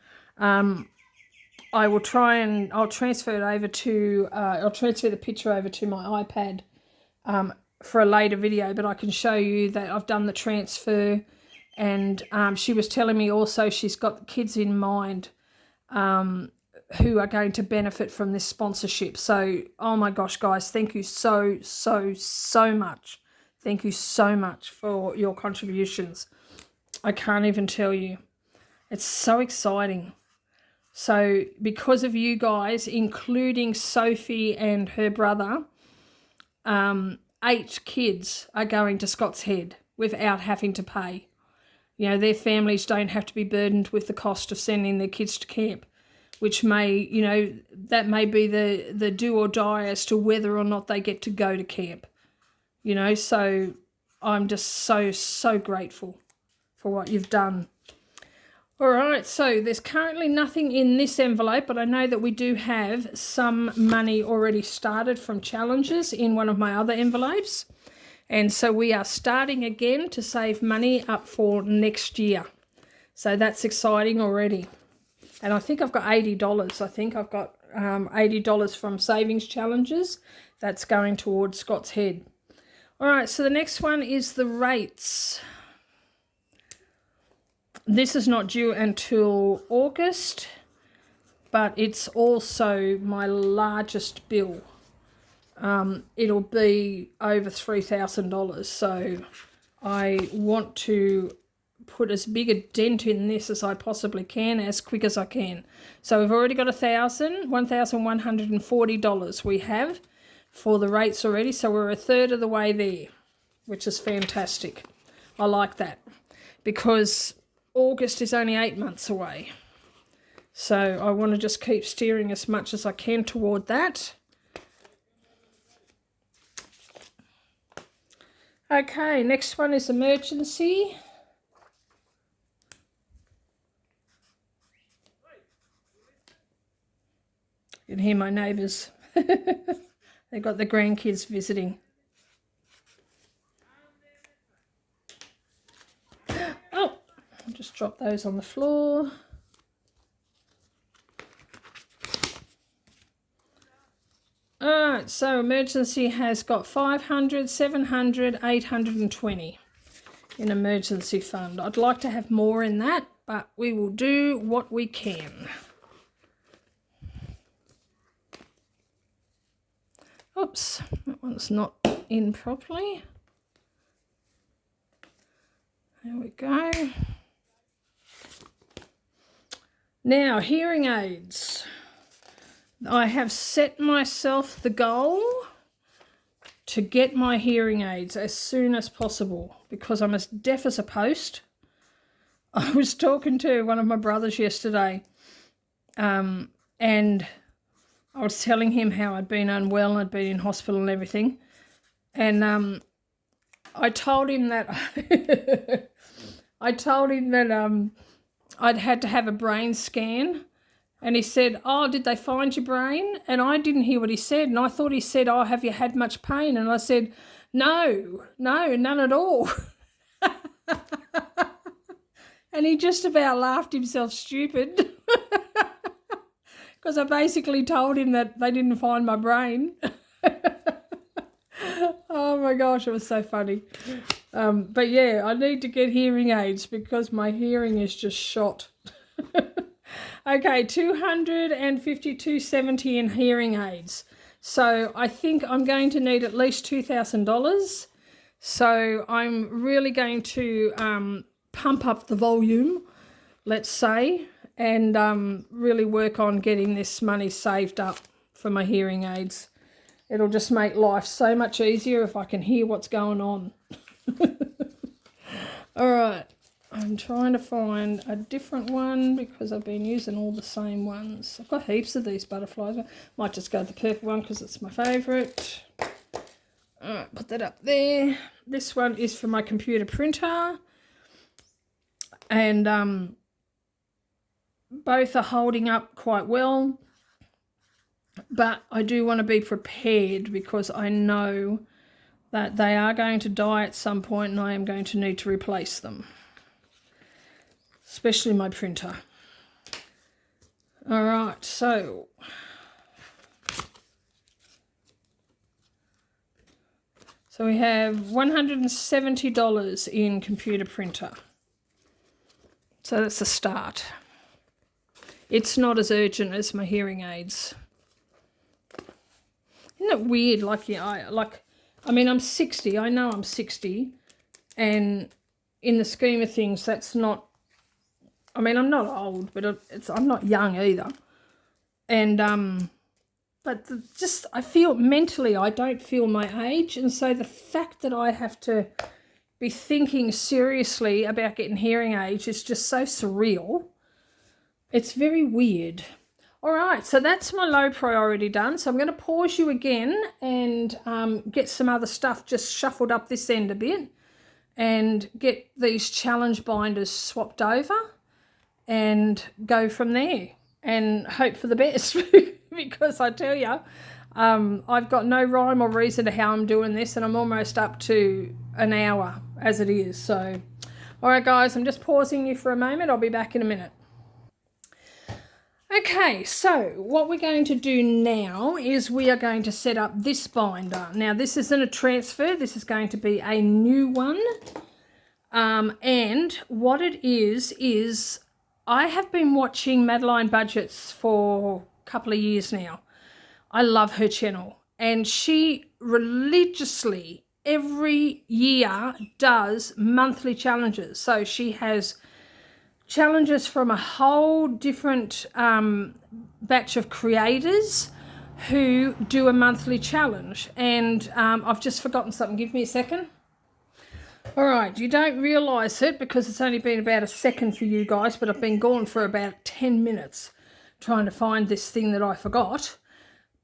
I will try and I'll transfer it over to, I'll transfer the picture over to my iPad for a later video, but I can show you that I've done the transfer. And she was telling me also she's got the kids in mind who are going to benefit from this sponsorship. So, oh my gosh, guys, thank you so much. Thank you so much for your contributions. I can't even tell you. It's so exciting. So because of you guys, including Sophie and her brother, 8 kids are going to Scott's Head without having to pay. You know, their families don't have to be burdened with the cost of sending their kids to camp, which may, you know, that may be the do or die as to whether or not they get to go to camp. You know, so I'm just so grateful for what you've done. All right, so there's currently nothing in this envelope, but I know that we do have some money already started from challenges in one of my other envelopes. And so we are starting again to save money up for next year. So that's exciting already. And I think I've got $80. I think I've got $80 from savings challenges. That's going towards Scott's Head. All right, so the next one is the rates. This is not due until August, but it's also my largest bill. It'll be over $3,000, so I want to put as big a dent in this as I possibly can, as quick as I can. So we've already got $1,140 we have for the rates already, so we're a third of the way there, which is fantastic. I like that, because August is only 8 months away. So I want to just keep steering as much as I can toward that. Okay, next one is emergency. You can hear my neighbours. They've got the grandkids visiting. Oh, I'll just drop those on the floor. Alright, so emergency has got 500, 700, 820 in emergency fund. I'd like to have more in that, but we will do what we can. Oops, that one's not in properly. There we go. Now, hearing aids. I have set myself the goal to get my hearing aids as soon as possible, because I'm as deaf as a post. I was talking to one of my brothers yesterday, and I was telling him how I'd been unwell and I'd been in hospital and everything. And I told him that I'd had to have a brain scan. And he said, oh, did they find your brain? And I didn't hear what he said. And I thought he said, oh, have you had much pain? And I said, no, none at all. And he just about laughed himself stupid. Because I basically told him that they didn't find my brain. Oh my gosh, it was so funny. But yeah, I need to get hearing aids because my hearing is just shot. Okay, $252.70 in hearing aids. So I think I'm going to need at least $2,000. So I'm really going to pump up the volume, let's say, and really work on getting this money saved up for my hearing aids. It'll just make life so much easier if I can hear what's going on. All right. I'm trying to find a different one because I've been using all the same ones. I've got heaps of these butterflies. Might just go with the purple one because it's my favourite. All right, put that up there. This one is for my computer printer. And both are holding up quite well. But I do want to be prepared because I know that they are going to die at some point and I am going to need to replace them. Especially my printer. All right, so we have $170 in computer printer. So that's a start. It's not as urgent as my hearing aids. Isn't it weird? Like, yeah, I mean, I'm 60. I know I'm 60, and in the scheme of things, that's not. I mean, I'm not old, but I'm not young either. And but just I feel mentally, I don't feel my age, and so the fact that I have to be thinking seriously about getting hearing aids is just so surreal. It's very weird. All right, so that's my low priority done. So I'm going to pause you again and get some other stuff just shuffled up this end a bit and get these challenge binders swapped over and go from there and hope for the best because I tell you, I've got no rhyme or reason to how I'm doing this, and I'm almost up to an hour as it is. So, all right, guys, I'm just pausing you for a moment. I'll be back in a minute. Okay, so what we're going to do now is we are going to set up this binder. Now, this isn't a transfer. This is going to be a new one. And what it is I have been watching Unedited for a couple of years now. I love her channel, and she religiously every year does monthly challenges. So she has challenges from a whole different batch of creators who do a monthly challenge. And I've just forgotten something. Give me a second. All right, you don't realise it because it's only been about a second for you guys, but I've been gone for about 10 minutes trying to find this thing that I forgot,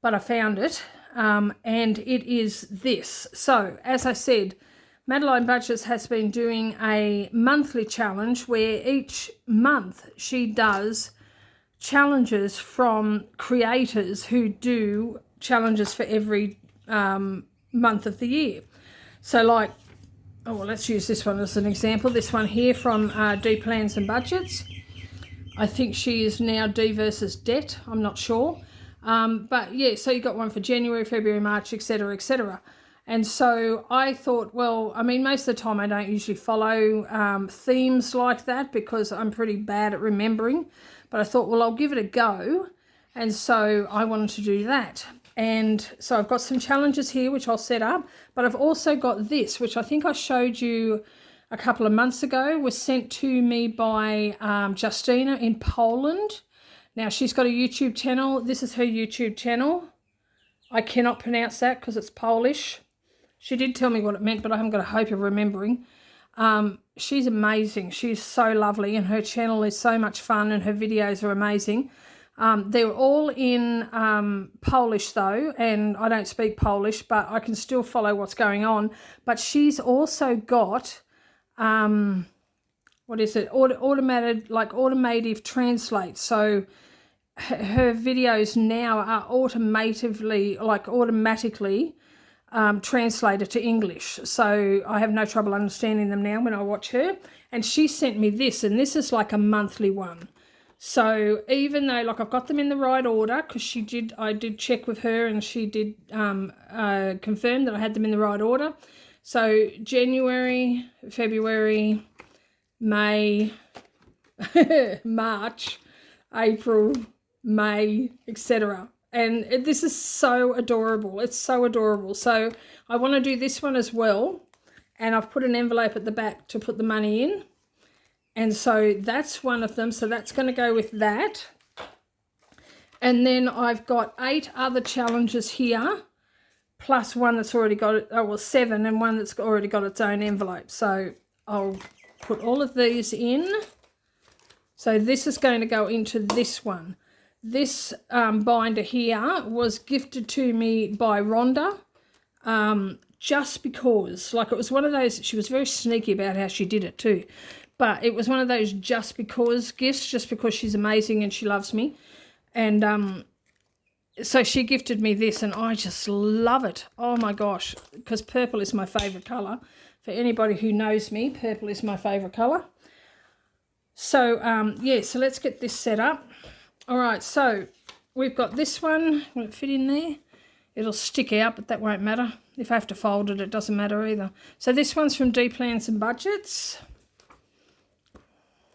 but I found it, and it is this. So, as I said, Unedited has been doing a monthly challenge where each month she does challenges from creators who do challenges for every month of the year. So like, oh, well, let's use this one as an example. This one here from D Plans and Budgets. I think she is now D versus Debt. I'm not sure. But yeah, so you got one for January, February, March, etc., etc. And so I thought, well, I mean, most of the time I don't usually follow themes like that because I'm pretty bad at remembering. But I thought, well, I'll give it a go. And so I wanted to do that. And so I've got some challenges here, which I'll set up. But I've also got this, which I think I showed you a couple of months ago, was sent to me by Justina in Poland. Now, she's got a YouTube channel. This is her YouTube channel. I cannot pronounce that because it's Polish. She did tell me what it meant, but I haven't got a hope of remembering. She's amazing. She's so lovely, and her channel is so much fun, and her videos are amazing. They're all in Polish, though, and I don't speak Polish, but I can still follow what's going on. But she's also got, what is it, automative translate. So her videos now are automatically translated to English. So I have no trouble understanding them now when I watch her. And she sent me this, and this is like a monthly one. So even though, like, I've got them in the right order, because I did check with her, and she did confirm that I had them in the right order. So January, February, May, March, April, May, etc. And this is so adorable. It's so adorable. So I want to do this one as well. And I've put an envelope at the back to put the money in. And so that's one of them. So that's going to go with that. And then I've got 8 other challenges here, plus one that's already got, 7, and one that's already got its own envelope. So I'll put all of these in. So this is going to go into this one. This binder here was gifted to me by Rhonda, just because, like, it was one of those, she was very sneaky about how she did it too, but it was one of those just because gifts, just because she's amazing and she loves me. And so she gifted me this, and I just love it. Oh my gosh, because purple is my favourite colour. For anybody who knows me, purple is my favourite colour. So, yeah, so let's get this set up. All right, so we've got this one. Will it fit in there? It'll stick out, but that won't matter. If I have to fold it, it doesn't matter either. So this one's from D Plans and Budgets.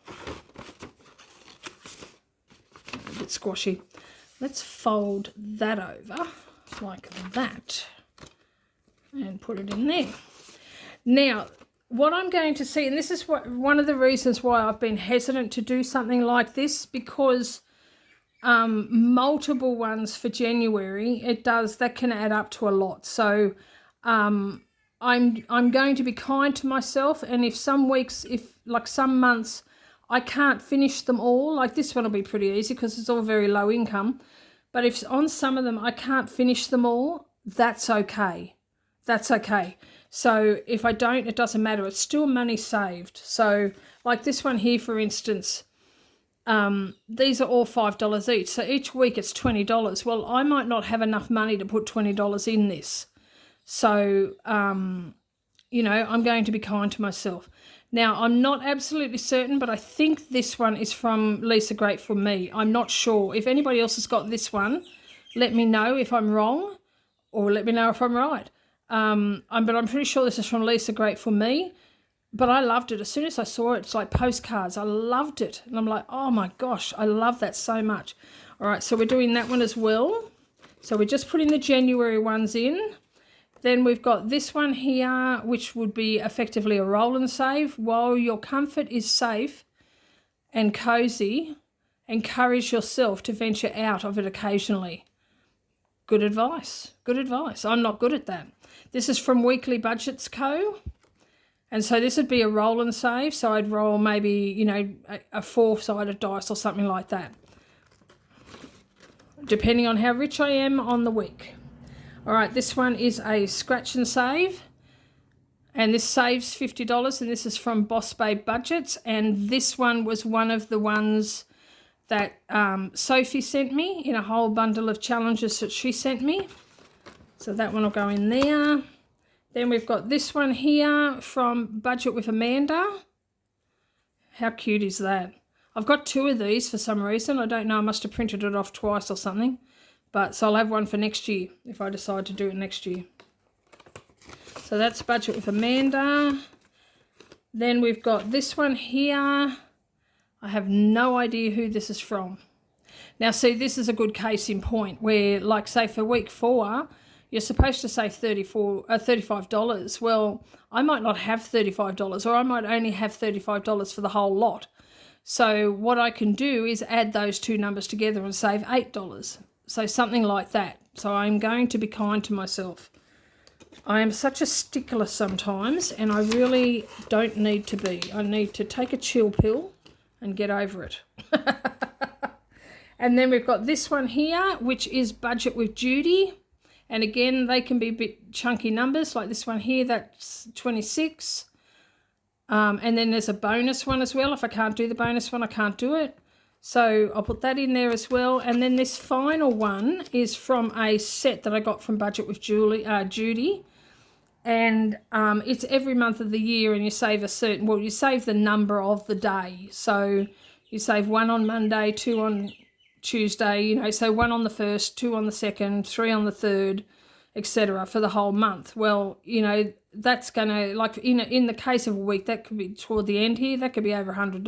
A bit squashy. Let's fold that over like that and put it in there. Now, what I'm going to see, and this is one of the reasons why I've been hesitant to do something like this, because multiple ones for January, that can add up to a lot. So I'm going to be kind to myself, and if some weeks, like some months, I can't finish them all, like this one will be pretty easy because it's all very low income. But if on some of them I can't finish them all, that's okay. That's okay. So if I don't, it doesn't matter. It's still money saved. So like this one here, for instance, these are all $5 each. So each week it's $20. Well, I might not have enough money to put $20 in this. So, you know, I'm going to be kind to myself. Now, I'm not absolutely certain, but I think this one is from Lisa Grateful Me. I'm not sure. If anybody else has got this one, let me know if I'm wrong or let me know if I'm right. But I'm pretty sure this is from Lisa Grateful Me. But I loved it. As soon as I saw it, it's like postcards. I loved it. And I'm like, oh my gosh, I love that so much. All right, so we're doing that one as well. So we're just putting the January ones in. Then we've got this one here, which would be effectively a roll and save. While your comfort is safe and cozy, encourage yourself to venture out of it occasionally. Good advice. Good advice. I'm not good at that. This is from Weekly Budgets Co. And so this would be a roll and save. So I'd roll maybe, you know, a 4-sided dice or something like that, depending on how rich I am on the week. All right, this one is a scratch and save. And this saves $50. And this is from Boss Babe Budgets. And this one was one of the ones that Sophie sent me in a whole bundle of challenges that she sent me. So that one will go in there. Then we've got this one here from Budget with Amanda. How cute is that? I've got 2 of these for some reason. I don't know, I must have printed it off twice or something. But so I'll have one for next year if I decide to do it next year. So that's Budget with Amanda. Then we've got this one here. I have no idea who this is from. Now see, this is a good case in point where, like, say for week 4, you're supposed to save $35. Well, I might not have $35, or I might only have $35 for the whole lot. So what I can do is add those 2 numbers together and save $8. So something like that. So I'm going to be kind to myself. I am such a stickler sometimes, and I really don't need to be. I need to take a chill pill and get over it. And then we've got this one here, which is Budget with Judy. And again, they can be a bit chunky numbers, like this one here, that's 26. And then there's a bonus one as well. If I can't do the bonus one, I can't do it. So I'll put that in there as well. And then this final one is from a set that I got from Budget with Judy. And it's every month of the year, and you save you save the number of the day. So you save 1 on Monday, 2 on Tuesday, you know, so 1 on the 1st, 2 on the 2nd, 3 on the 3rd, etc. for the whole month. Well, you know, that's going to, like in the case of a week, that could be toward the end here, that could be over $100.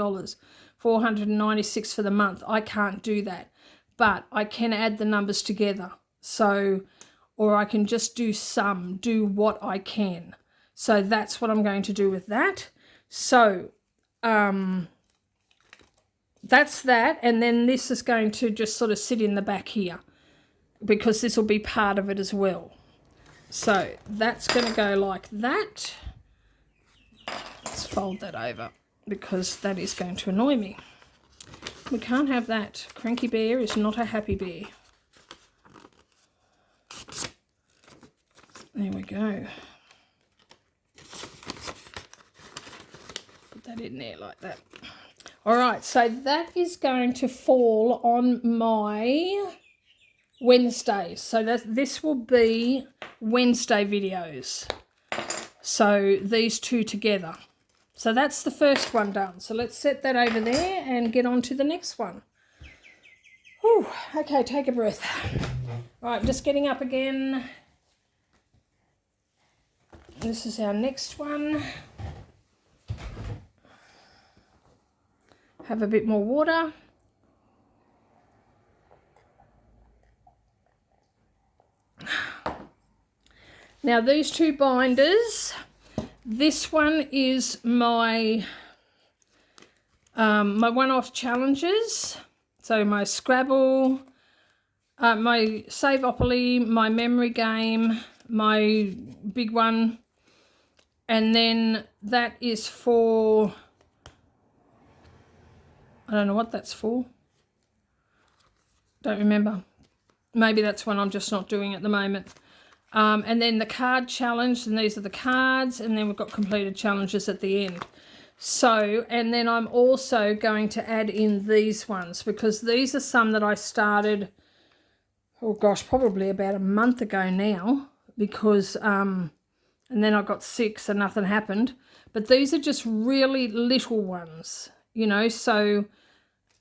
$496 for the month. I can't do that, but I can add the numbers together. So, or I can just do what I can. So that's what I'm going to do with that. So, that's that. And then this is going to just sort of sit in the back here, because this will be part of it as well. So that's going to go like that. Let's fold that over, because that is going to annoy me. We can't have that. Cranky Bear is not a happy bear. There we go. Put that in there like that. All right, so that is going to fall on my Wednesdays. So this will be Wednesday videos. So these 2 together. So that's the first one done. So let's set that over there and get on to the next one. Whew, okay, take a breath. All right, just getting up again. This is our next one. Have a bit more water. Now these two binders, this one is my my one-off challenges. So my Scrabble, my Saveopoly, my memory game, my big one, and then that is for, I don't know what that's for. Don't remember. Maybe that's one I'm just not doing at the moment. And then the card challenge, and these are the cards, and then we've got completed challenges at the end. So, and then I'm also going to add in these ones, because these are some that I started, oh gosh, probably about a month ago now, because, and then I got sick, so nothing happened. But these are just really little ones, you know, so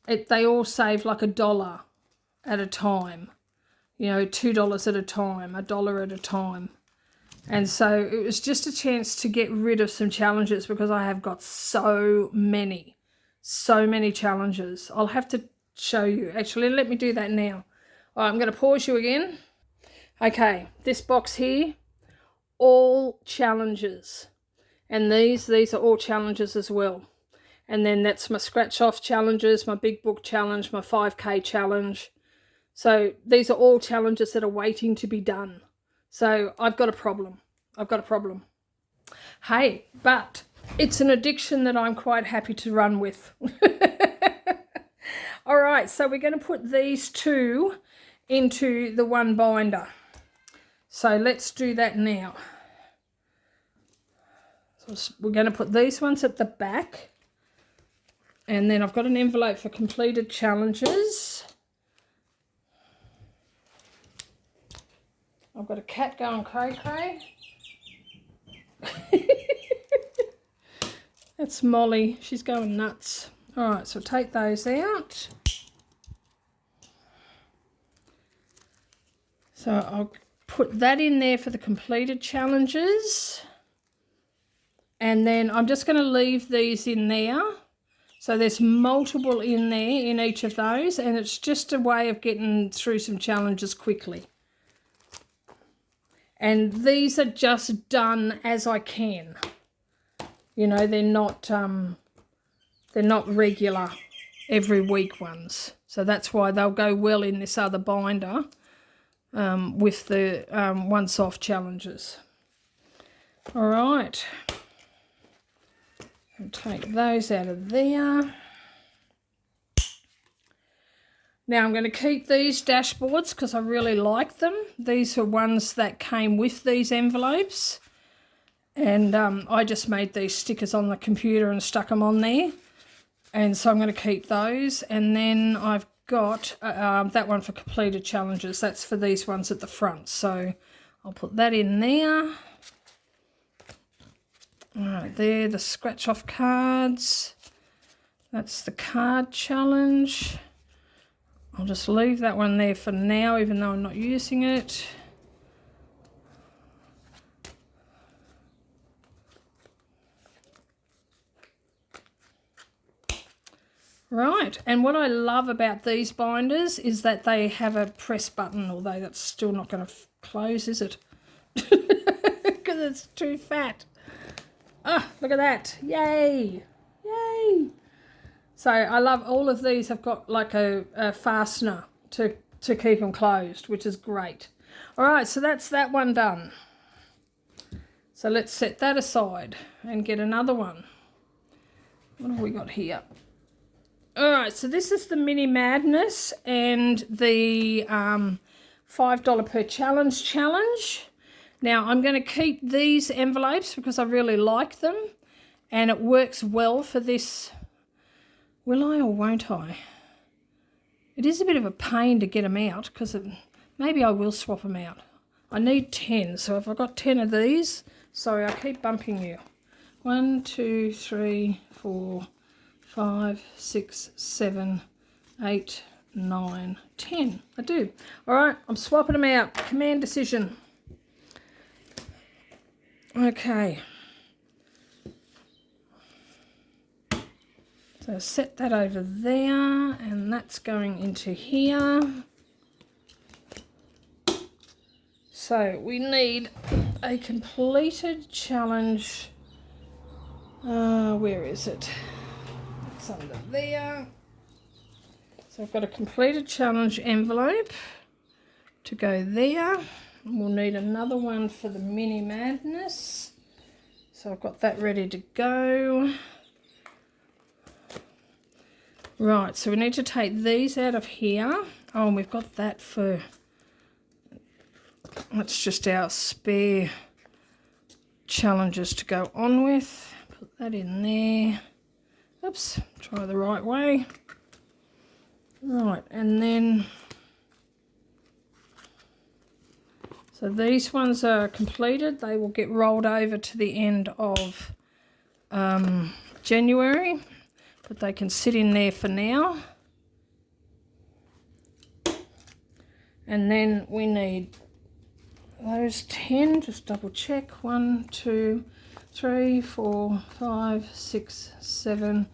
they all save like $1 at a time, you know, $2 at a time, $1 at a time. And so it was just a chance to get rid of some challenges, because I have got so many challenges. I'll have to show you. Actually, let me do that now. All right, I'm going to pause you again. Okay, this box here, all challenges. And these are all challenges as well. And then that's my scratch off challenges, my big book challenge, my 5K challenge. So these are all challenges that are waiting to be done. So I've got a problem. Hey, but it's an addiction that I'm quite happy to run with. All right, so we're going to put these two into the one binder. So let's do that now. So we're going to put these ones at the back. And then I've got an envelope for completed challenges. I've got a cat going cray-cray. That's Molly. She's going nuts. All right, so take those out. So I'll put that in there for the completed challenges. And then I'm just going to leave these in there. So there's multiple in there in each of those. And it's just a way of getting through some challenges quickly. And these are just done as I can. You know, they're not regular every week ones. So that's why they'll go well in this other binder with the once-off challenges. All right. I'll take those out of there. Now I'm going to keep these dashboards because I really like them. These are ones that came with these envelopes. And I just made these stickers on the computer and stuck them on there. And so I'm going to keep those. And then I've got that one for completed challenges. That's for these ones at the front. So I'll put that in there. All right, there, the scratch off cards. That's the card challenge. I'll just leave that one there for now, even though I'm not using it. Right, and what I love about these binders is that they have a press button, although that's still not going to close, is it? Because it's too fat. Ah, look at that. Yay. Yay. So I love all of these have got like a fastener to keep them closed, which is great. All right, so that's that one done. So let's set that aside and get another one. What have we got here? All right, so this is the Mini Madness and the $5 per challenge. Now I'm going to keep these envelopes because I really like them and it works well for this. Will I or won't I? It is a bit of a pain to get them out because maybe I will swap them out. I need 10, so if I've got 10 of these, sorry, I keep bumping you. 1, 2, 3, 4, 5, 6, 7, 8, 9, 10. I do. All right, I'm swapping them out. Command decision. Okay. So set that over there, and that's going into here. So we need a completed challenge. Where is it? It's under there. So I've got a completed challenge envelope to go there. We'll need another one for the mini madness. So I've got that ready to go. Right, so we need to take these out of here. Oh, and we've got that for, that's just our spare challenges to go on with. Put that in there. Oops, try the right way. Right, and then, so these ones are completed. They will get rolled over to the end of January, but they can sit in there for now. And then we need those 10, just double check. 1, 2, 3, 4, 5, 6, 7,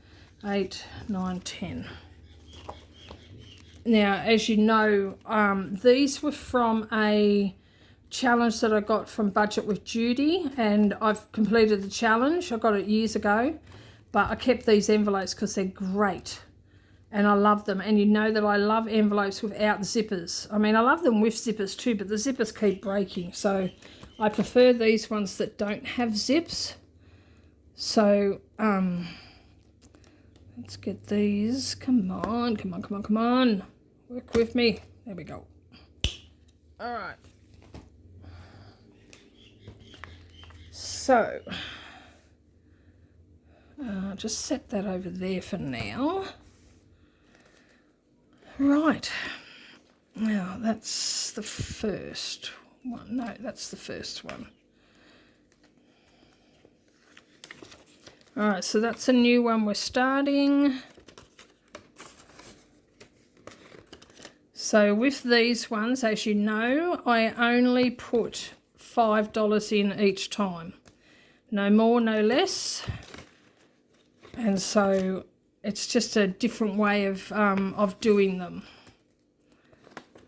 8, 9, 10. Now, as you know, these were from a challenge that I got from Budget with Judy, and I've completed the challenge. I got it years ago, but I kept these envelopes because they're great and I love them. And you know that I love envelopes without zippers. I mean, I love them with zippers too, but the zippers keep breaking. So I prefer these ones that don't have zips. So let's get these. Come on, come on, come on, come on. Work with me. There we go. All right. So just set that over there for now. Right. Now that's the first one. No, that's the first one. All right, so that's a new one we're starting. So with these ones, as you know, I only put $5 in each time. No more, no less. And so it's just a different way of doing them.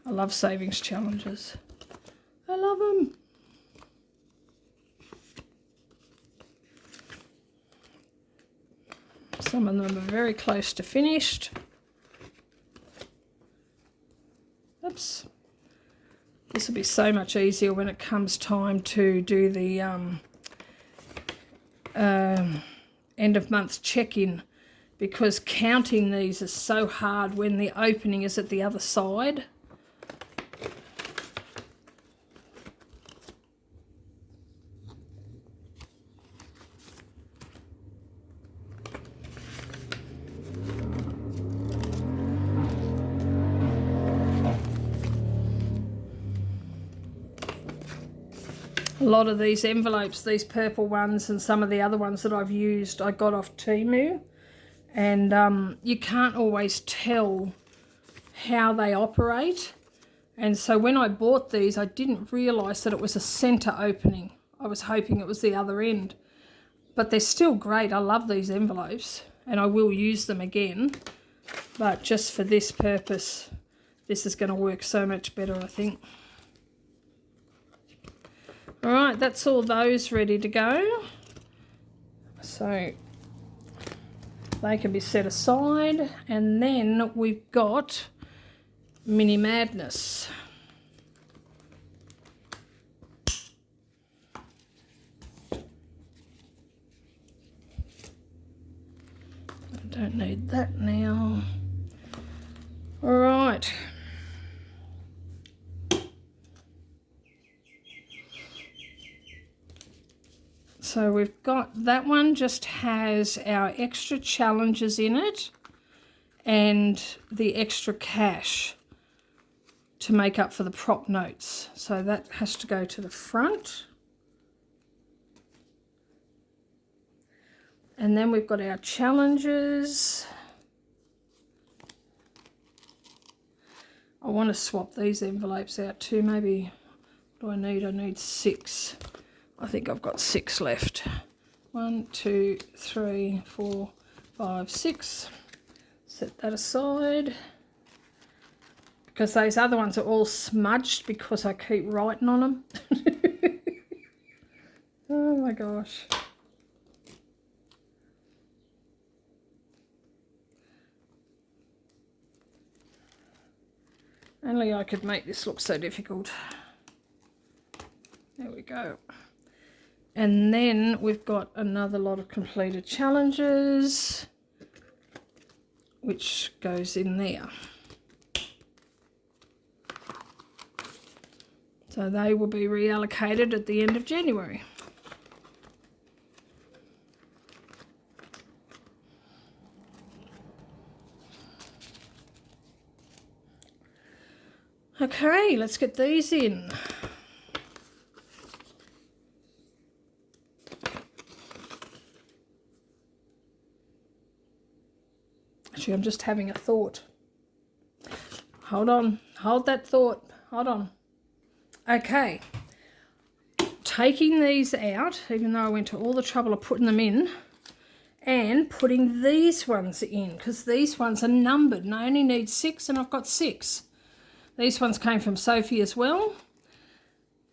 I love savings challenges. I love them. Some of them are very close to finished. Oops. This will be so much easier when it comes time to do the end of month check-in, because counting these is so hard when the opening is at the other side. A lot of these envelopes, these purple ones and some of the other ones that I've used, I got off Temu, and you can't always tell how they operate. And so when I bought these, I didn't realise that it was a centre opening. I was hoping it was the other end, but they're still great. I love these envelopes and I will use them again, but just for this purpose, this is going to work so much better, I think. All right, that's all those ready to go. So they can be set aside. And then we've got Mini Madness. I don't need that now. All right. So we've got that one, just has our extra challenges in it and the extra cash to make up for the prop notes. So that has to go to the front. And then we've got our challenges. I want to swap these envelopes out too. Maybe, what do I need? I need 6. I think I've got 6 left. 1, 2, 3, 4, 5, 6. Set that aside. Because those other ones are all smudged because I keep writing on them. Oh my gosh. Only I could make this look so difficult. There we go. And then we've got another lot of completed challenges, which goes in there. So they will be reallocated at the end of January. Okay, let's get these in. Actually, I'm just having a thought. Hold on, hold that thought, hold on. Okay, taking these out, even though I went to all the trouble of putting them in, and putting these ones in, because these ones are numbered and I only need 6 and I've got 6. These ones came from Sophie as well,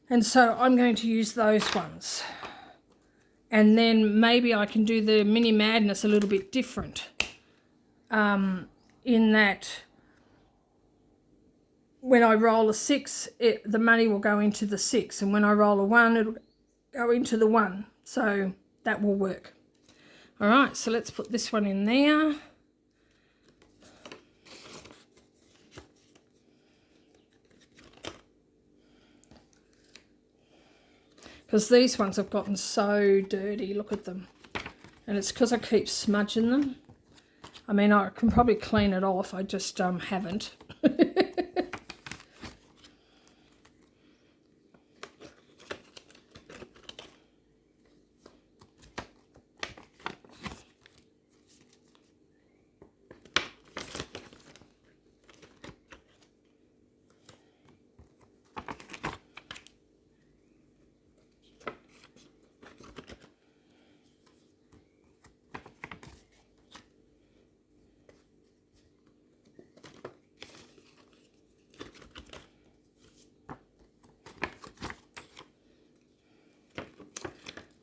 and so I'm going to use those ones. And then maybe I can do the Mini Madness a little bit different, in that when I roll a 6, the money will go into the 6, and when I roll a 1, it'll go into the 1. So that will work. All right, so let's put this one in there. Because these ones have gotten so dirty, look at them. And it's because I keep smudging them. I mean, I can probably clean it off, I just haven't.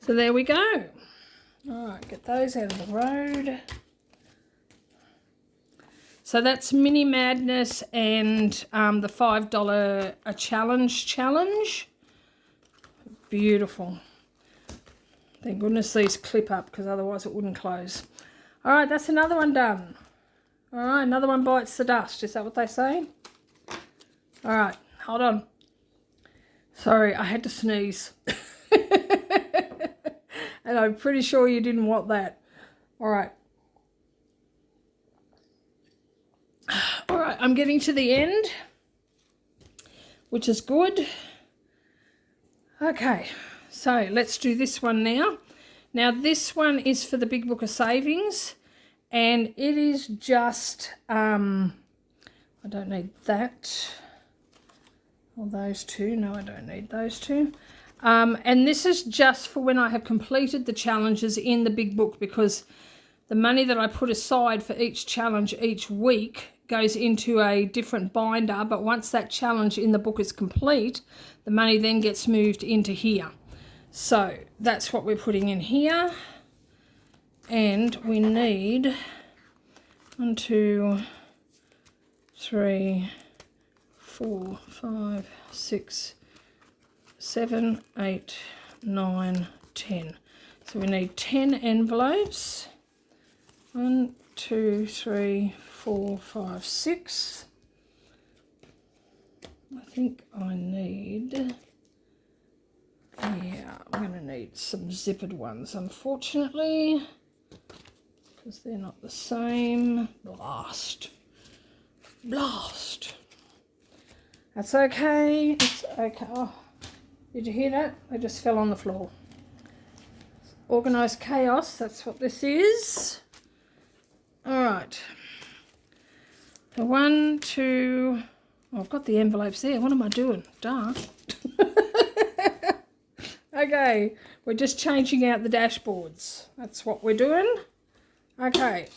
So there we go. All right, get those out of the road. So that's Mini Madness and the $5 a challenge. Beautiful. Thank goodness these clip up, because otherwise it wouldn't close. All right, that's another one done. All right, another one bites the dust. Is that what they say? All right, hold on. Sorry, I had to sneeze. And I'm pretty sure you didn't want that. All right. All right, I'm getting to the end, which is good. Okay, so let's do this one now. Now this one is for the Big Book of Savings, and it is just, I don't need that. Or those two. No, I don't need those two. And this is just for when I have completed the challenges in the big book, because the money that I put aside for each challenge each week goes into a different binder, but once that challenge in the book is complete, the money then gets moved into here. So that's what we're putting in here. And we need 1, 2, 3, 4, 5, 6, 7, 8, 9, 10. So we need 10 envelopes. 1, 2, 3, 4, 5, 6. I think I need, yeah, I'm going to need some zippered ones, unfortunately, because they're not the same. Blast. That's okay. It's okay. Oh. Did you hear that? They just fell on the floor. Organised chaos, that's what this is. All right. So 1, 2, Oh, I've got the envelopes there. What am I doing? Duh. Okay, we're just changing out the dashboards. That's what we're doing. Okay.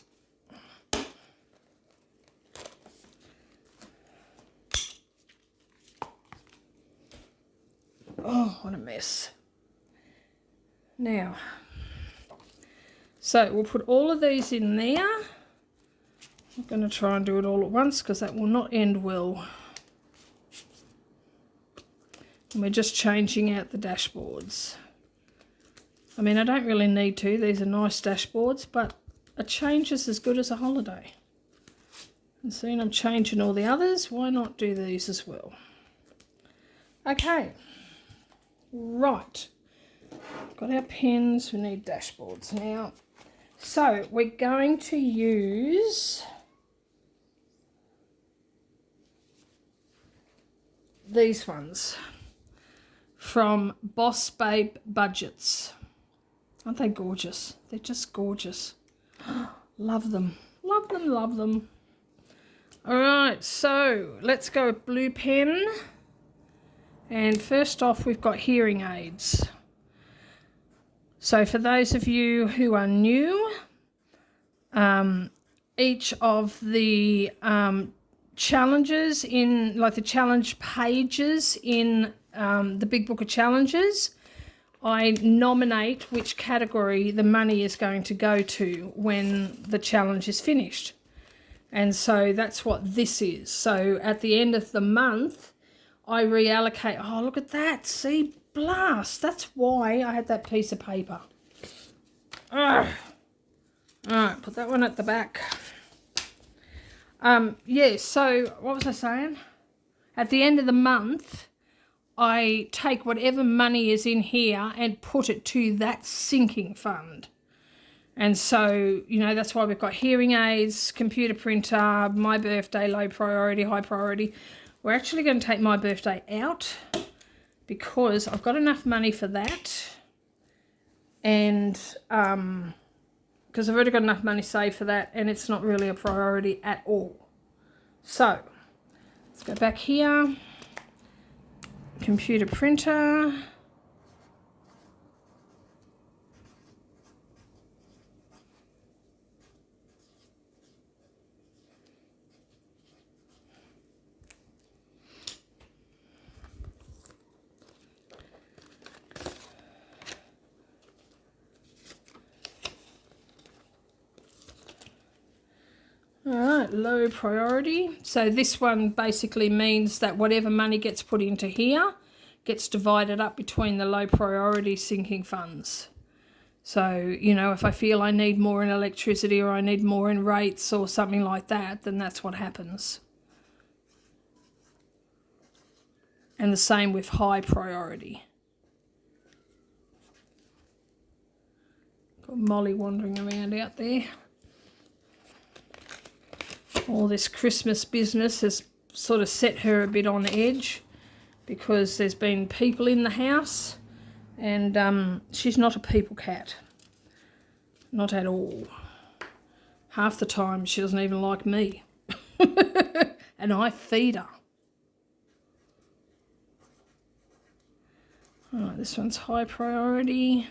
Oh, what a mess. Now, so we'll put all of these in there. I'm going to try and do it all at once because that will not end well. And we're just changing out the dashboards. I mean, I don't really need to. These are nice dashboards, but a change is as good as a holiday. And seeing I'm changing all the others, why not do these as well? Okay. Right. Got our pens. We need dashboards now. So we're going to use these ones from AussieBearBudgets. Aren't they gorgeous? They're just gorgeous. Love them. Love them, love them. All right, so let's go with blue pen. And first off, we've got hearing aids. So for those of you who are new, each of the challenges in, like the challenge pages in the Big Book of Challenges, I nominate which category the money is going to go to when the challenge is finished. And so that's what this is. So at the end of the month, I reallocate. Oh, look at that. See, blast. That's why I had that piece of paper. Ugh. All right, put that one at the back. Yeah, so what was I saying? At the end of the month, I take whatever money is in here and put it to that sinking fund. And so, you know, that's why we've got hearing aids, computer printer, my birthday, low priority, high priority. We're actually going to take my birthday out because I've got enough money for that. And because I've already got enough money saved for that and it's not really a priority at all. So, let's go back here. Computer printer. Alright, low priority. So this one basically means that whatever money gets put into here gets divided up between the low priority sinking funds. So, you know, if I feel I need more in electricity or I need more in rates or something like that, then that's what happens. And the same with high priority. Got Molly wandering around out there. All this Christmas business has sort of set her a bit on edge because there's been people in the house and she's not a people cat. Not at all. Half the time she doesn't even like me. And I feed her. Alright, this one's high priority.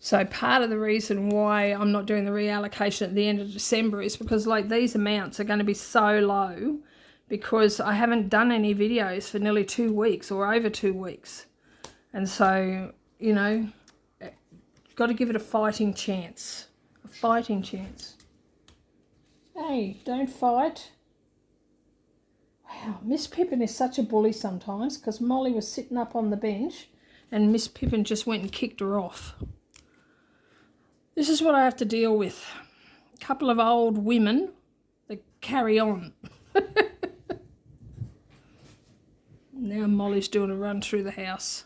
So part of the reason why I'm not doing the reallocation at the end of December is because like these amounts are going to be so low because I haven't done any videos for nearly 2 weeks or over 2 weeks. And so, you know, got to give it a fighting chance. A fighting chance. Hey, don't fight. Wow, Miss Pippin is such a bully sometimes because Molly was sitting up on the bench and Miss Pippin just went and kicked her off. This is what I have to deal with. A couple of old women that carry on. Now Molly's doing a run through the house.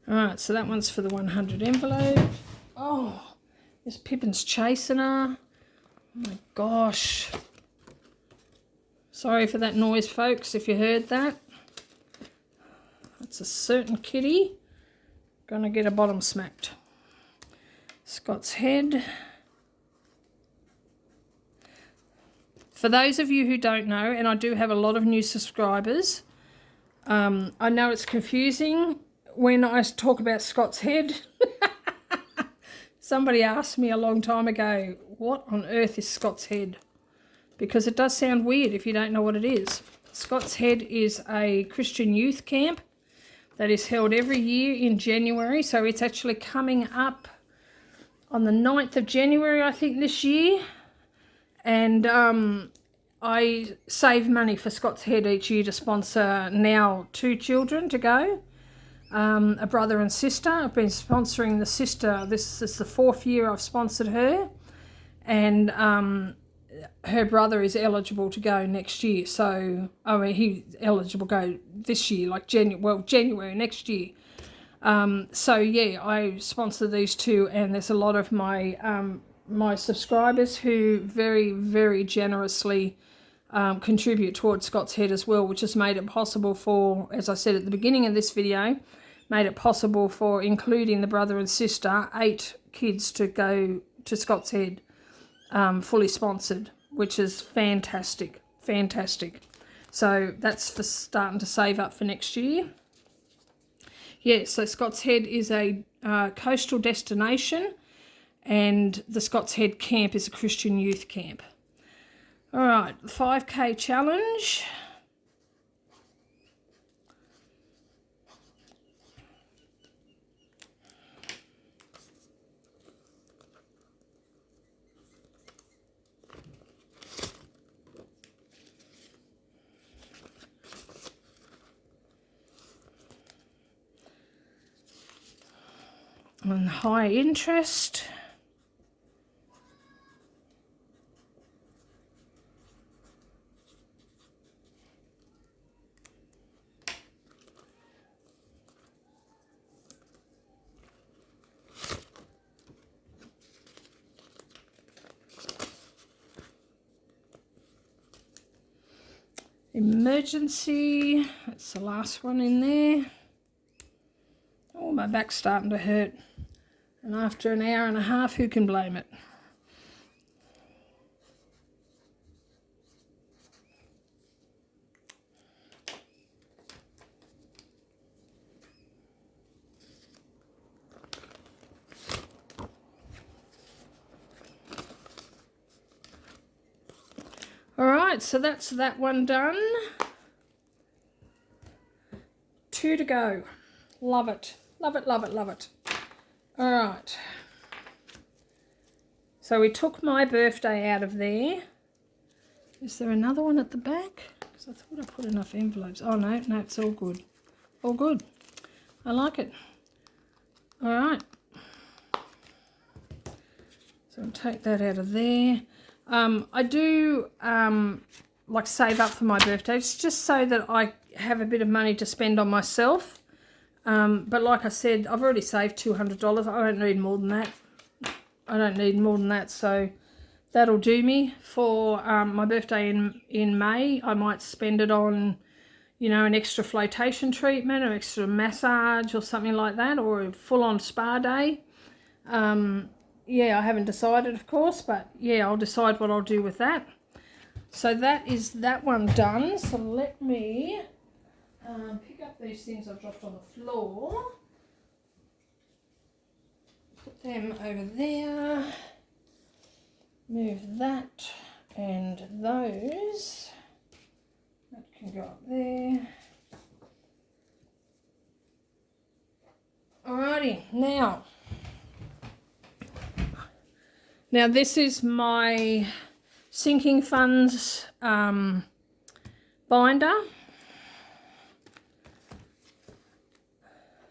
Alright, so that one's for the 100 envelope. Oh, Miss Pippin's chasing her. Oh my gosh. Sorry for that noise, folks, if you heard that. It's a certain kitty gonna get a bottom smacked. Scott's head. For those of you who don't know, and I do have a lot of new subscribers, I know it's confusing when I talk about Scott's head. Somebody asked me a long time ago, what on earth is Scott's head? Because it does sound weird if you don't know what it is. Scott's Head is a Christian youth camp that is held every year in January. So it's actually coming up on the 9th of January, I think, this year. And I save money for Scott's Head each year to sponsor now 2 children to go. A brother and sister. I've been sponsoring the sister. This is the 4th year I've sponsored her. And her brother is eligible to go next year. So, I mean, he's eligible to go this year, like January next year. So, yeah, I sponsor these 2, and there's a lot of my my subscribers who very, very generously contribute towards Scott's Head as well, which has made it possible for, as I said at the beginning of this video, made it possible for, including the brother and sister, 8 kids to go to Scott's Head. Fully sponsored, which is fantastic. So that's for starting to save up for next year. Yeah, so Scott's Head is a coastal destination, and the Scott's Head camp is a Christian youth camp. All right, 5K challenge. On high interest. Emergency, that's the last one in there. Oh, my back's starting to hurt. And after an hour and a half, who can blame it? All right, so that's that one done. 2 to go. Love it. Love it, love it, love it. All right. So we took my birthday out of there. Is there another one at the back? Because I thought I put enough envelopes. Oh, no, it's all good. All good. I like it. All right. So I'll take that out of there. I do like save up for my birthday. It's just so that I have a bit of money to spend on myself. But like I said, I've already saved $200. I don't need more than that. So that'll do me for my birthday in May. I might spend it on, you know, an extra flotation treatment or extra massage or something like that, or a full-on spa day. Yeah, I haven't decided, of course, but yeah, I'll decide what I'll do with that. So that is that one done. So let me pick up these things I've dropped on the floor. Put them over there. Move that and those. That can go up there. Alrighty, Now this is my sinking funds binder.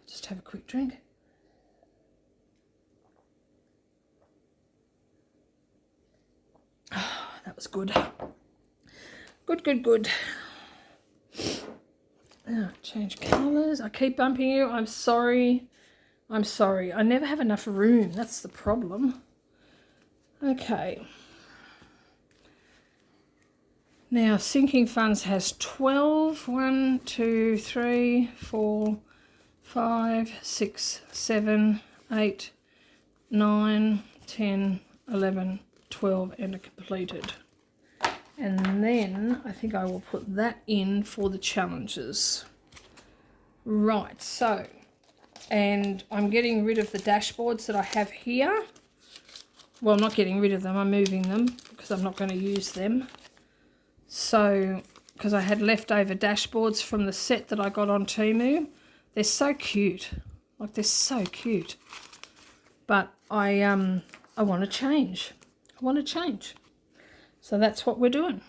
Just have a quick drink. Oh, that was good. Good. Oh, change colours. I keep bumping you. I'm sorry. I never have enough room. That's the problem. Okay. Now, Sinking Funds has 12. 1, 2, 3, 4, 5, 6, 7, 8, 9, 10, 11, 12, and a completed. And then I think I will put that in for the challenges. Right, so, and I'm getting rid of the dashboards that I have here. Well, I'm not getting rid of them, I'm moving them because I'm not going to use them. So, because I had leftover dashboards from the set that I got on Temu. They're so cute. Like, they're so cute. But I want to change. I want to change. So that's what we're doing.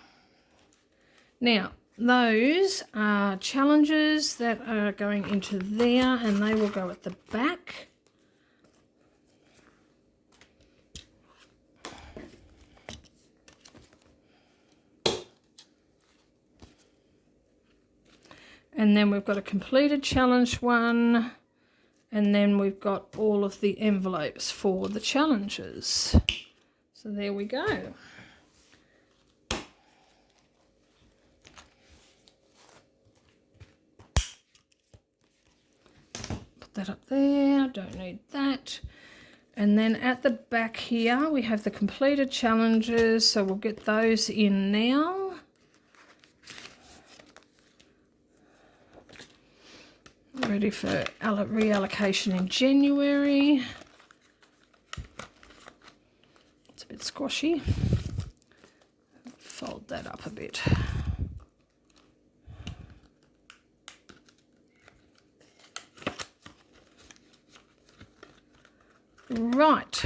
Now, those are challenges that are going into there, and they will go at the back. And then we've got a completed challenge one, and then we've got all of the envelopes for the challenges. So there we go. Put that up there, don't need that. And then at the back here we have the completed challenges, so we'll get those in now. Ready for reallocation in January. It's a bit squashy. Fold that up a bit. Right.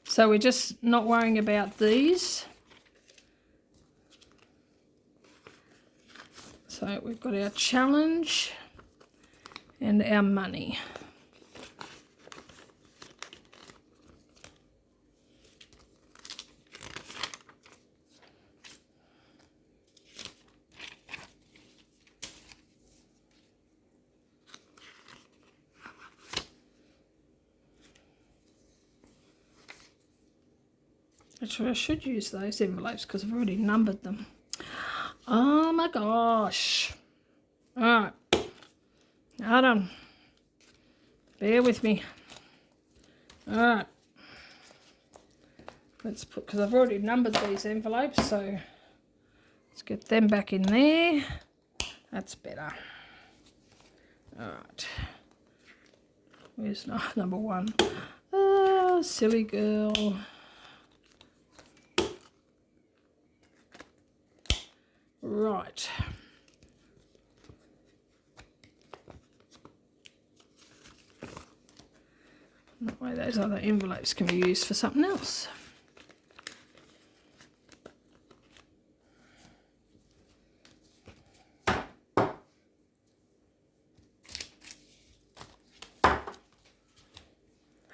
So we're just not worrying about these. So we've got our challenge and our money. Actually, I should use those envelopes because I've already numbered them. Oh my gosh. Alright. Hold on. Bear with me. Alright. Let's put, because I've already numbered these envelopes, so let's get them back in there. That's better. Alright. Where's number one? Oh, silly girl. Right. That way those other envelopes can be used for something else.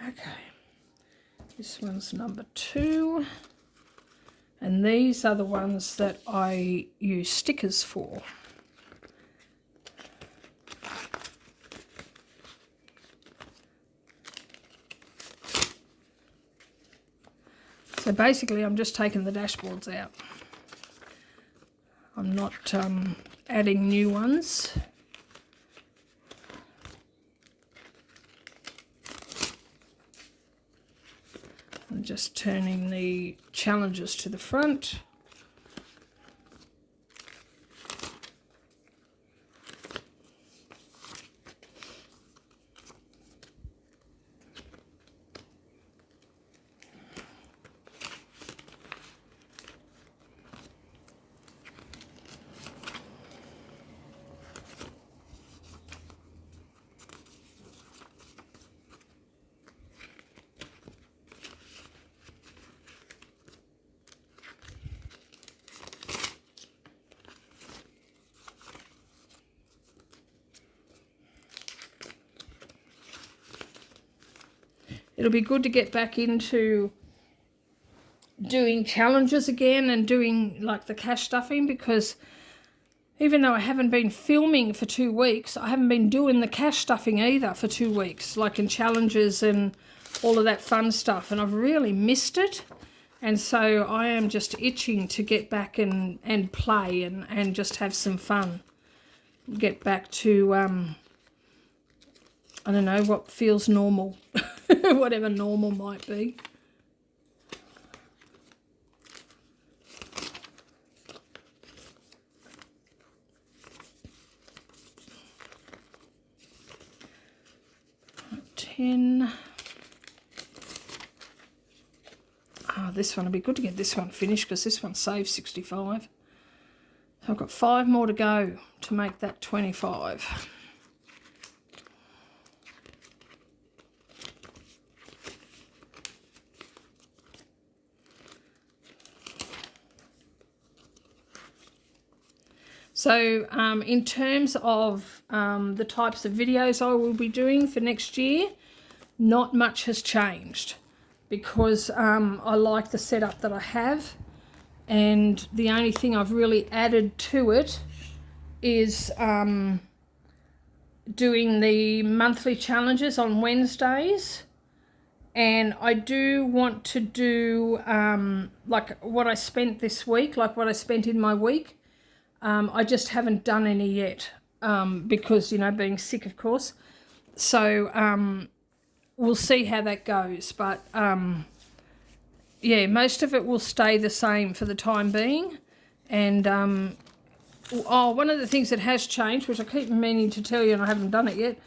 Okay. This one's number 2. And these are the ones that I use stickers for. So basically I'm just taking the dashboards out. I'm not adding new ones. I'm just turning the challenges to the front. It'll be good to get back into doing challenges again and doing like the cash stuffing, because even though I haven't been filming for 2 weeks, I haven't been doing the cash stuffing either for 2 weeks, like in challenges and all of that fun stuff, and I've really missed it. And so I am just itching to get back and play and just have some fun. Get back to, I don't know, what feels normal, whatever normal might be. Oh, this one will be good to get this one finished because this one saves 65. So I've got 5 more to go to make that 25. So in terms of the types of videos I will be doing for next year, not much has changed because I like the setup that I have, and the only thing I've really added to it is doing the monthly challenges on Wednesdays, and I do want to do like what I spent this week, like what I spent in my week. I just haven't done any yet because, you know, being sick, of course. So we'll see how that goes. But, yeah, most of it will stay the same for the time being. And, one of the things that has changed, which I keep meaning to tell you and I haven't done it yet,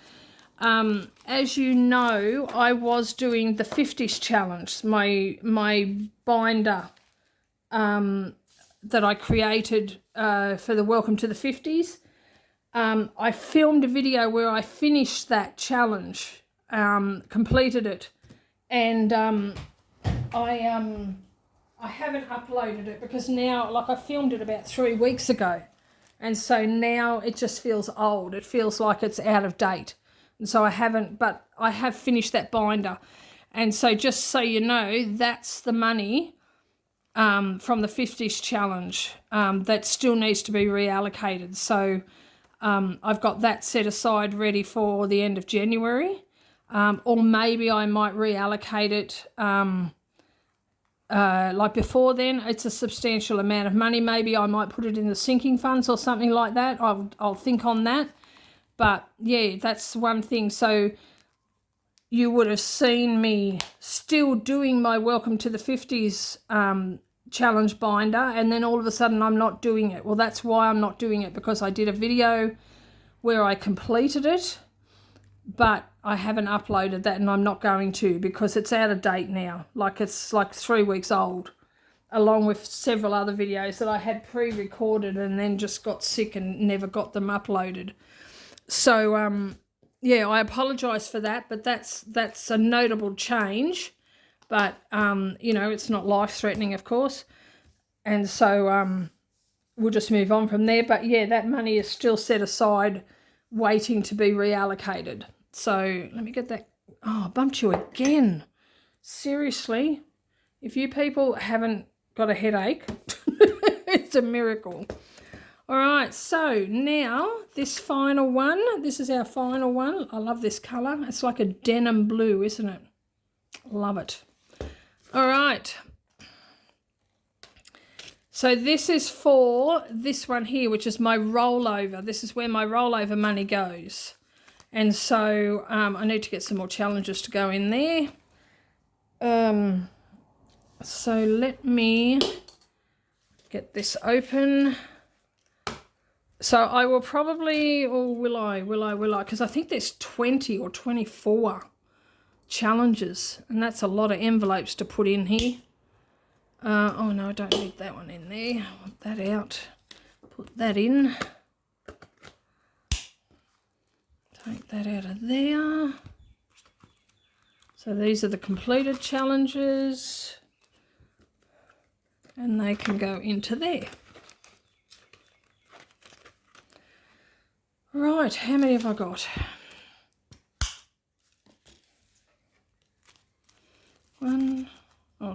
as you know, I was doing the 50s challenge, my binder that I created for the Welcome to the 50s. I filmed a video where I finished that challenge, completed it, and I haven't uploaded it because now, like, I filmed it about 3 weeks ago, and so now it just feels old. It feels like it's out of date, and so I haven't, but I have finished that binder. And so just so you know, that's the money from the 50s challenge that still needs to be reallocated. So I've got that set aside ready for the end of January, or maybe I might reallocate it like before then. It's a substantial amount of money. Maybe I might put it in the sinking funds or something like that. I'll think on that. But yeah, that's one thing. So you would have seen me still doing my Welcome to the 50s challenge binder, and then all of a sudden I'm not doing it. Well, that's why I'm not doing it, because I did a video where I completed it, but I haven't uploaded that, and I'm not going to because it's out of date now. Like, it's like 3 weeks old, along with several other videos that I had pre-recorded and then just got sick and never got them uploaded. So yeah, I apologise for that, but that's a notable change. But, you know, it's not life-threatening, of course. And so we'll just move on from there. But, yeah, that money is still set aside waiting to be reallocated. So let me get that. Oh, I bumped you again. Seriously, if you people haven't got a headache, it's a miracle. All right, so now this final one. This is our final one. I love this colour. It's like a denim blue, isn't it? Love it. All right, so this is for this one here, which is my rollover. This is where my rollover money goes. And so I need to get some more challenges to go in there. So let me get this open. So I will probably, or will I? Because I think there's 20 or 24 challenges, and that's a lot of envelopes to put in here. Oh no, I don't need that one in there. I want that out. Put that in. Take that out of there. So these are the completed challenges, and they can go into there. Right, how many have I got? 1,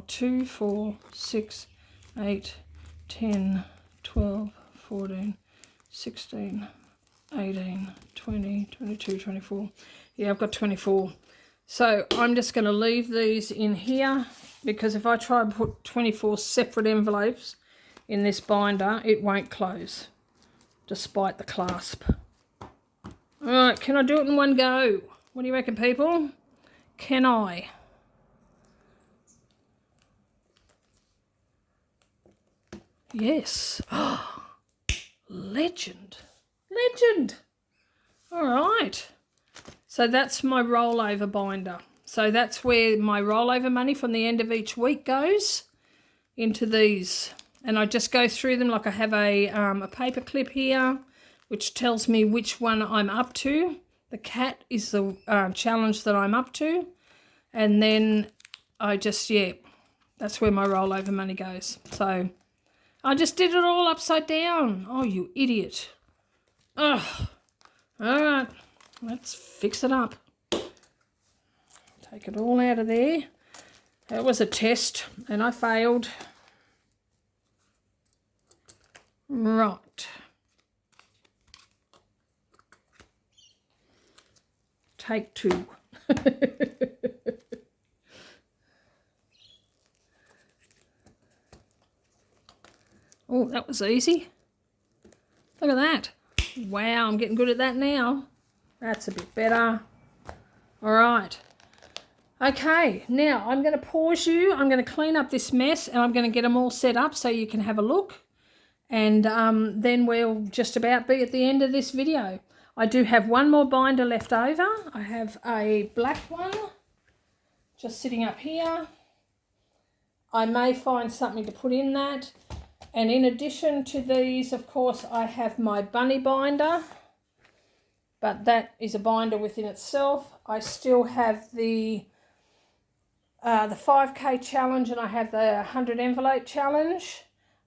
2, 4, 6, 8, 10, 12, 14, 16, 18, 20, 22, 24. Yeah, I've got 24. So I'm just going to leave these in here, because if I try and put 24 separate envelopes in this binder, it won't close, despite the clasp. All right, can I do it in one go? What do you reckon, people? Can I? Yes. Legend. Legend. All right. So that's my rollover binder. So that's where my rollover money from the end of each week goes into these. And I just go through them like I have a paper clip here, which tells me which one I'm up to. The cat is the challenge that I'm up to. And then I just, yeah, that's where my rollover money goes. So I just did it all upside down. Oh, you idiot. Ugh. All right, let's fix it up. Take it all out of there. That was a test and I failed. Right. Take two. Oh, that was easy. Look at that. Wow, I'm getting good at that now. That's a bit better. All right. Okay, now I'm going to pause you. I'm going to clean up this mess and I'm going to get them all set up so you can have a look. And then we'll just about be at the end of this video. I do have one more binder left over. I have a black one just sitting up here. I may find something to put in that. And in addition to these, of course, I have my bunny binder, but that is a binder within itself. I still have the 5K challenge and I have the 100 envelope challenge,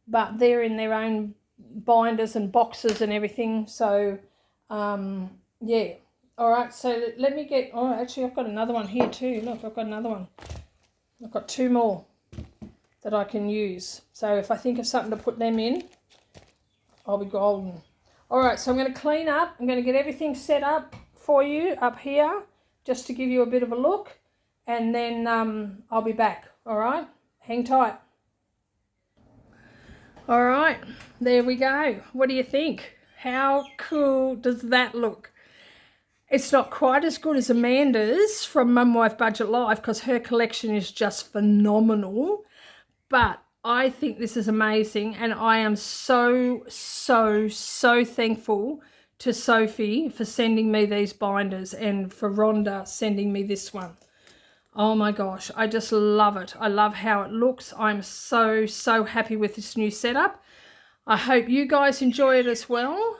but they're in their own binders and boxes and everything. So, yeah. All right, so let me get, oh, actually, I've got another one here too. Look, I've got another one. I've got two more that I can use. So if I think of something to put them in, I'll be golden. All right, so I'm going to clean up. I'm going to get everything set up for you up here just to give you a bit of a look, and then I'll be back. All right, hang tight. All right, there we go. What do you think? How cool does that look? It's not quite as good as Amanda's from Mum Wife Budget Life because her collection is just phenomenal. But I think this is amazing, and I am so thankful to Sophie for sending me these binders and for Rhonda sending me this one. Oh my gosh, I just love it. I love how it looks. I'm so happy with this new setup. I hope you guys enjoy it as well.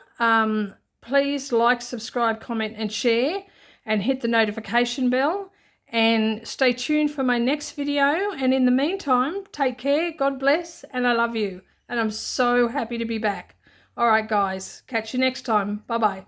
Please like, subscribe, comment and share, and hit the notification bell. And stay tuned for my next video. And in the meantime, take care, God bless, and I love you. And I'm so happy to be back. All right, guys, catch you next time. Bye-bye.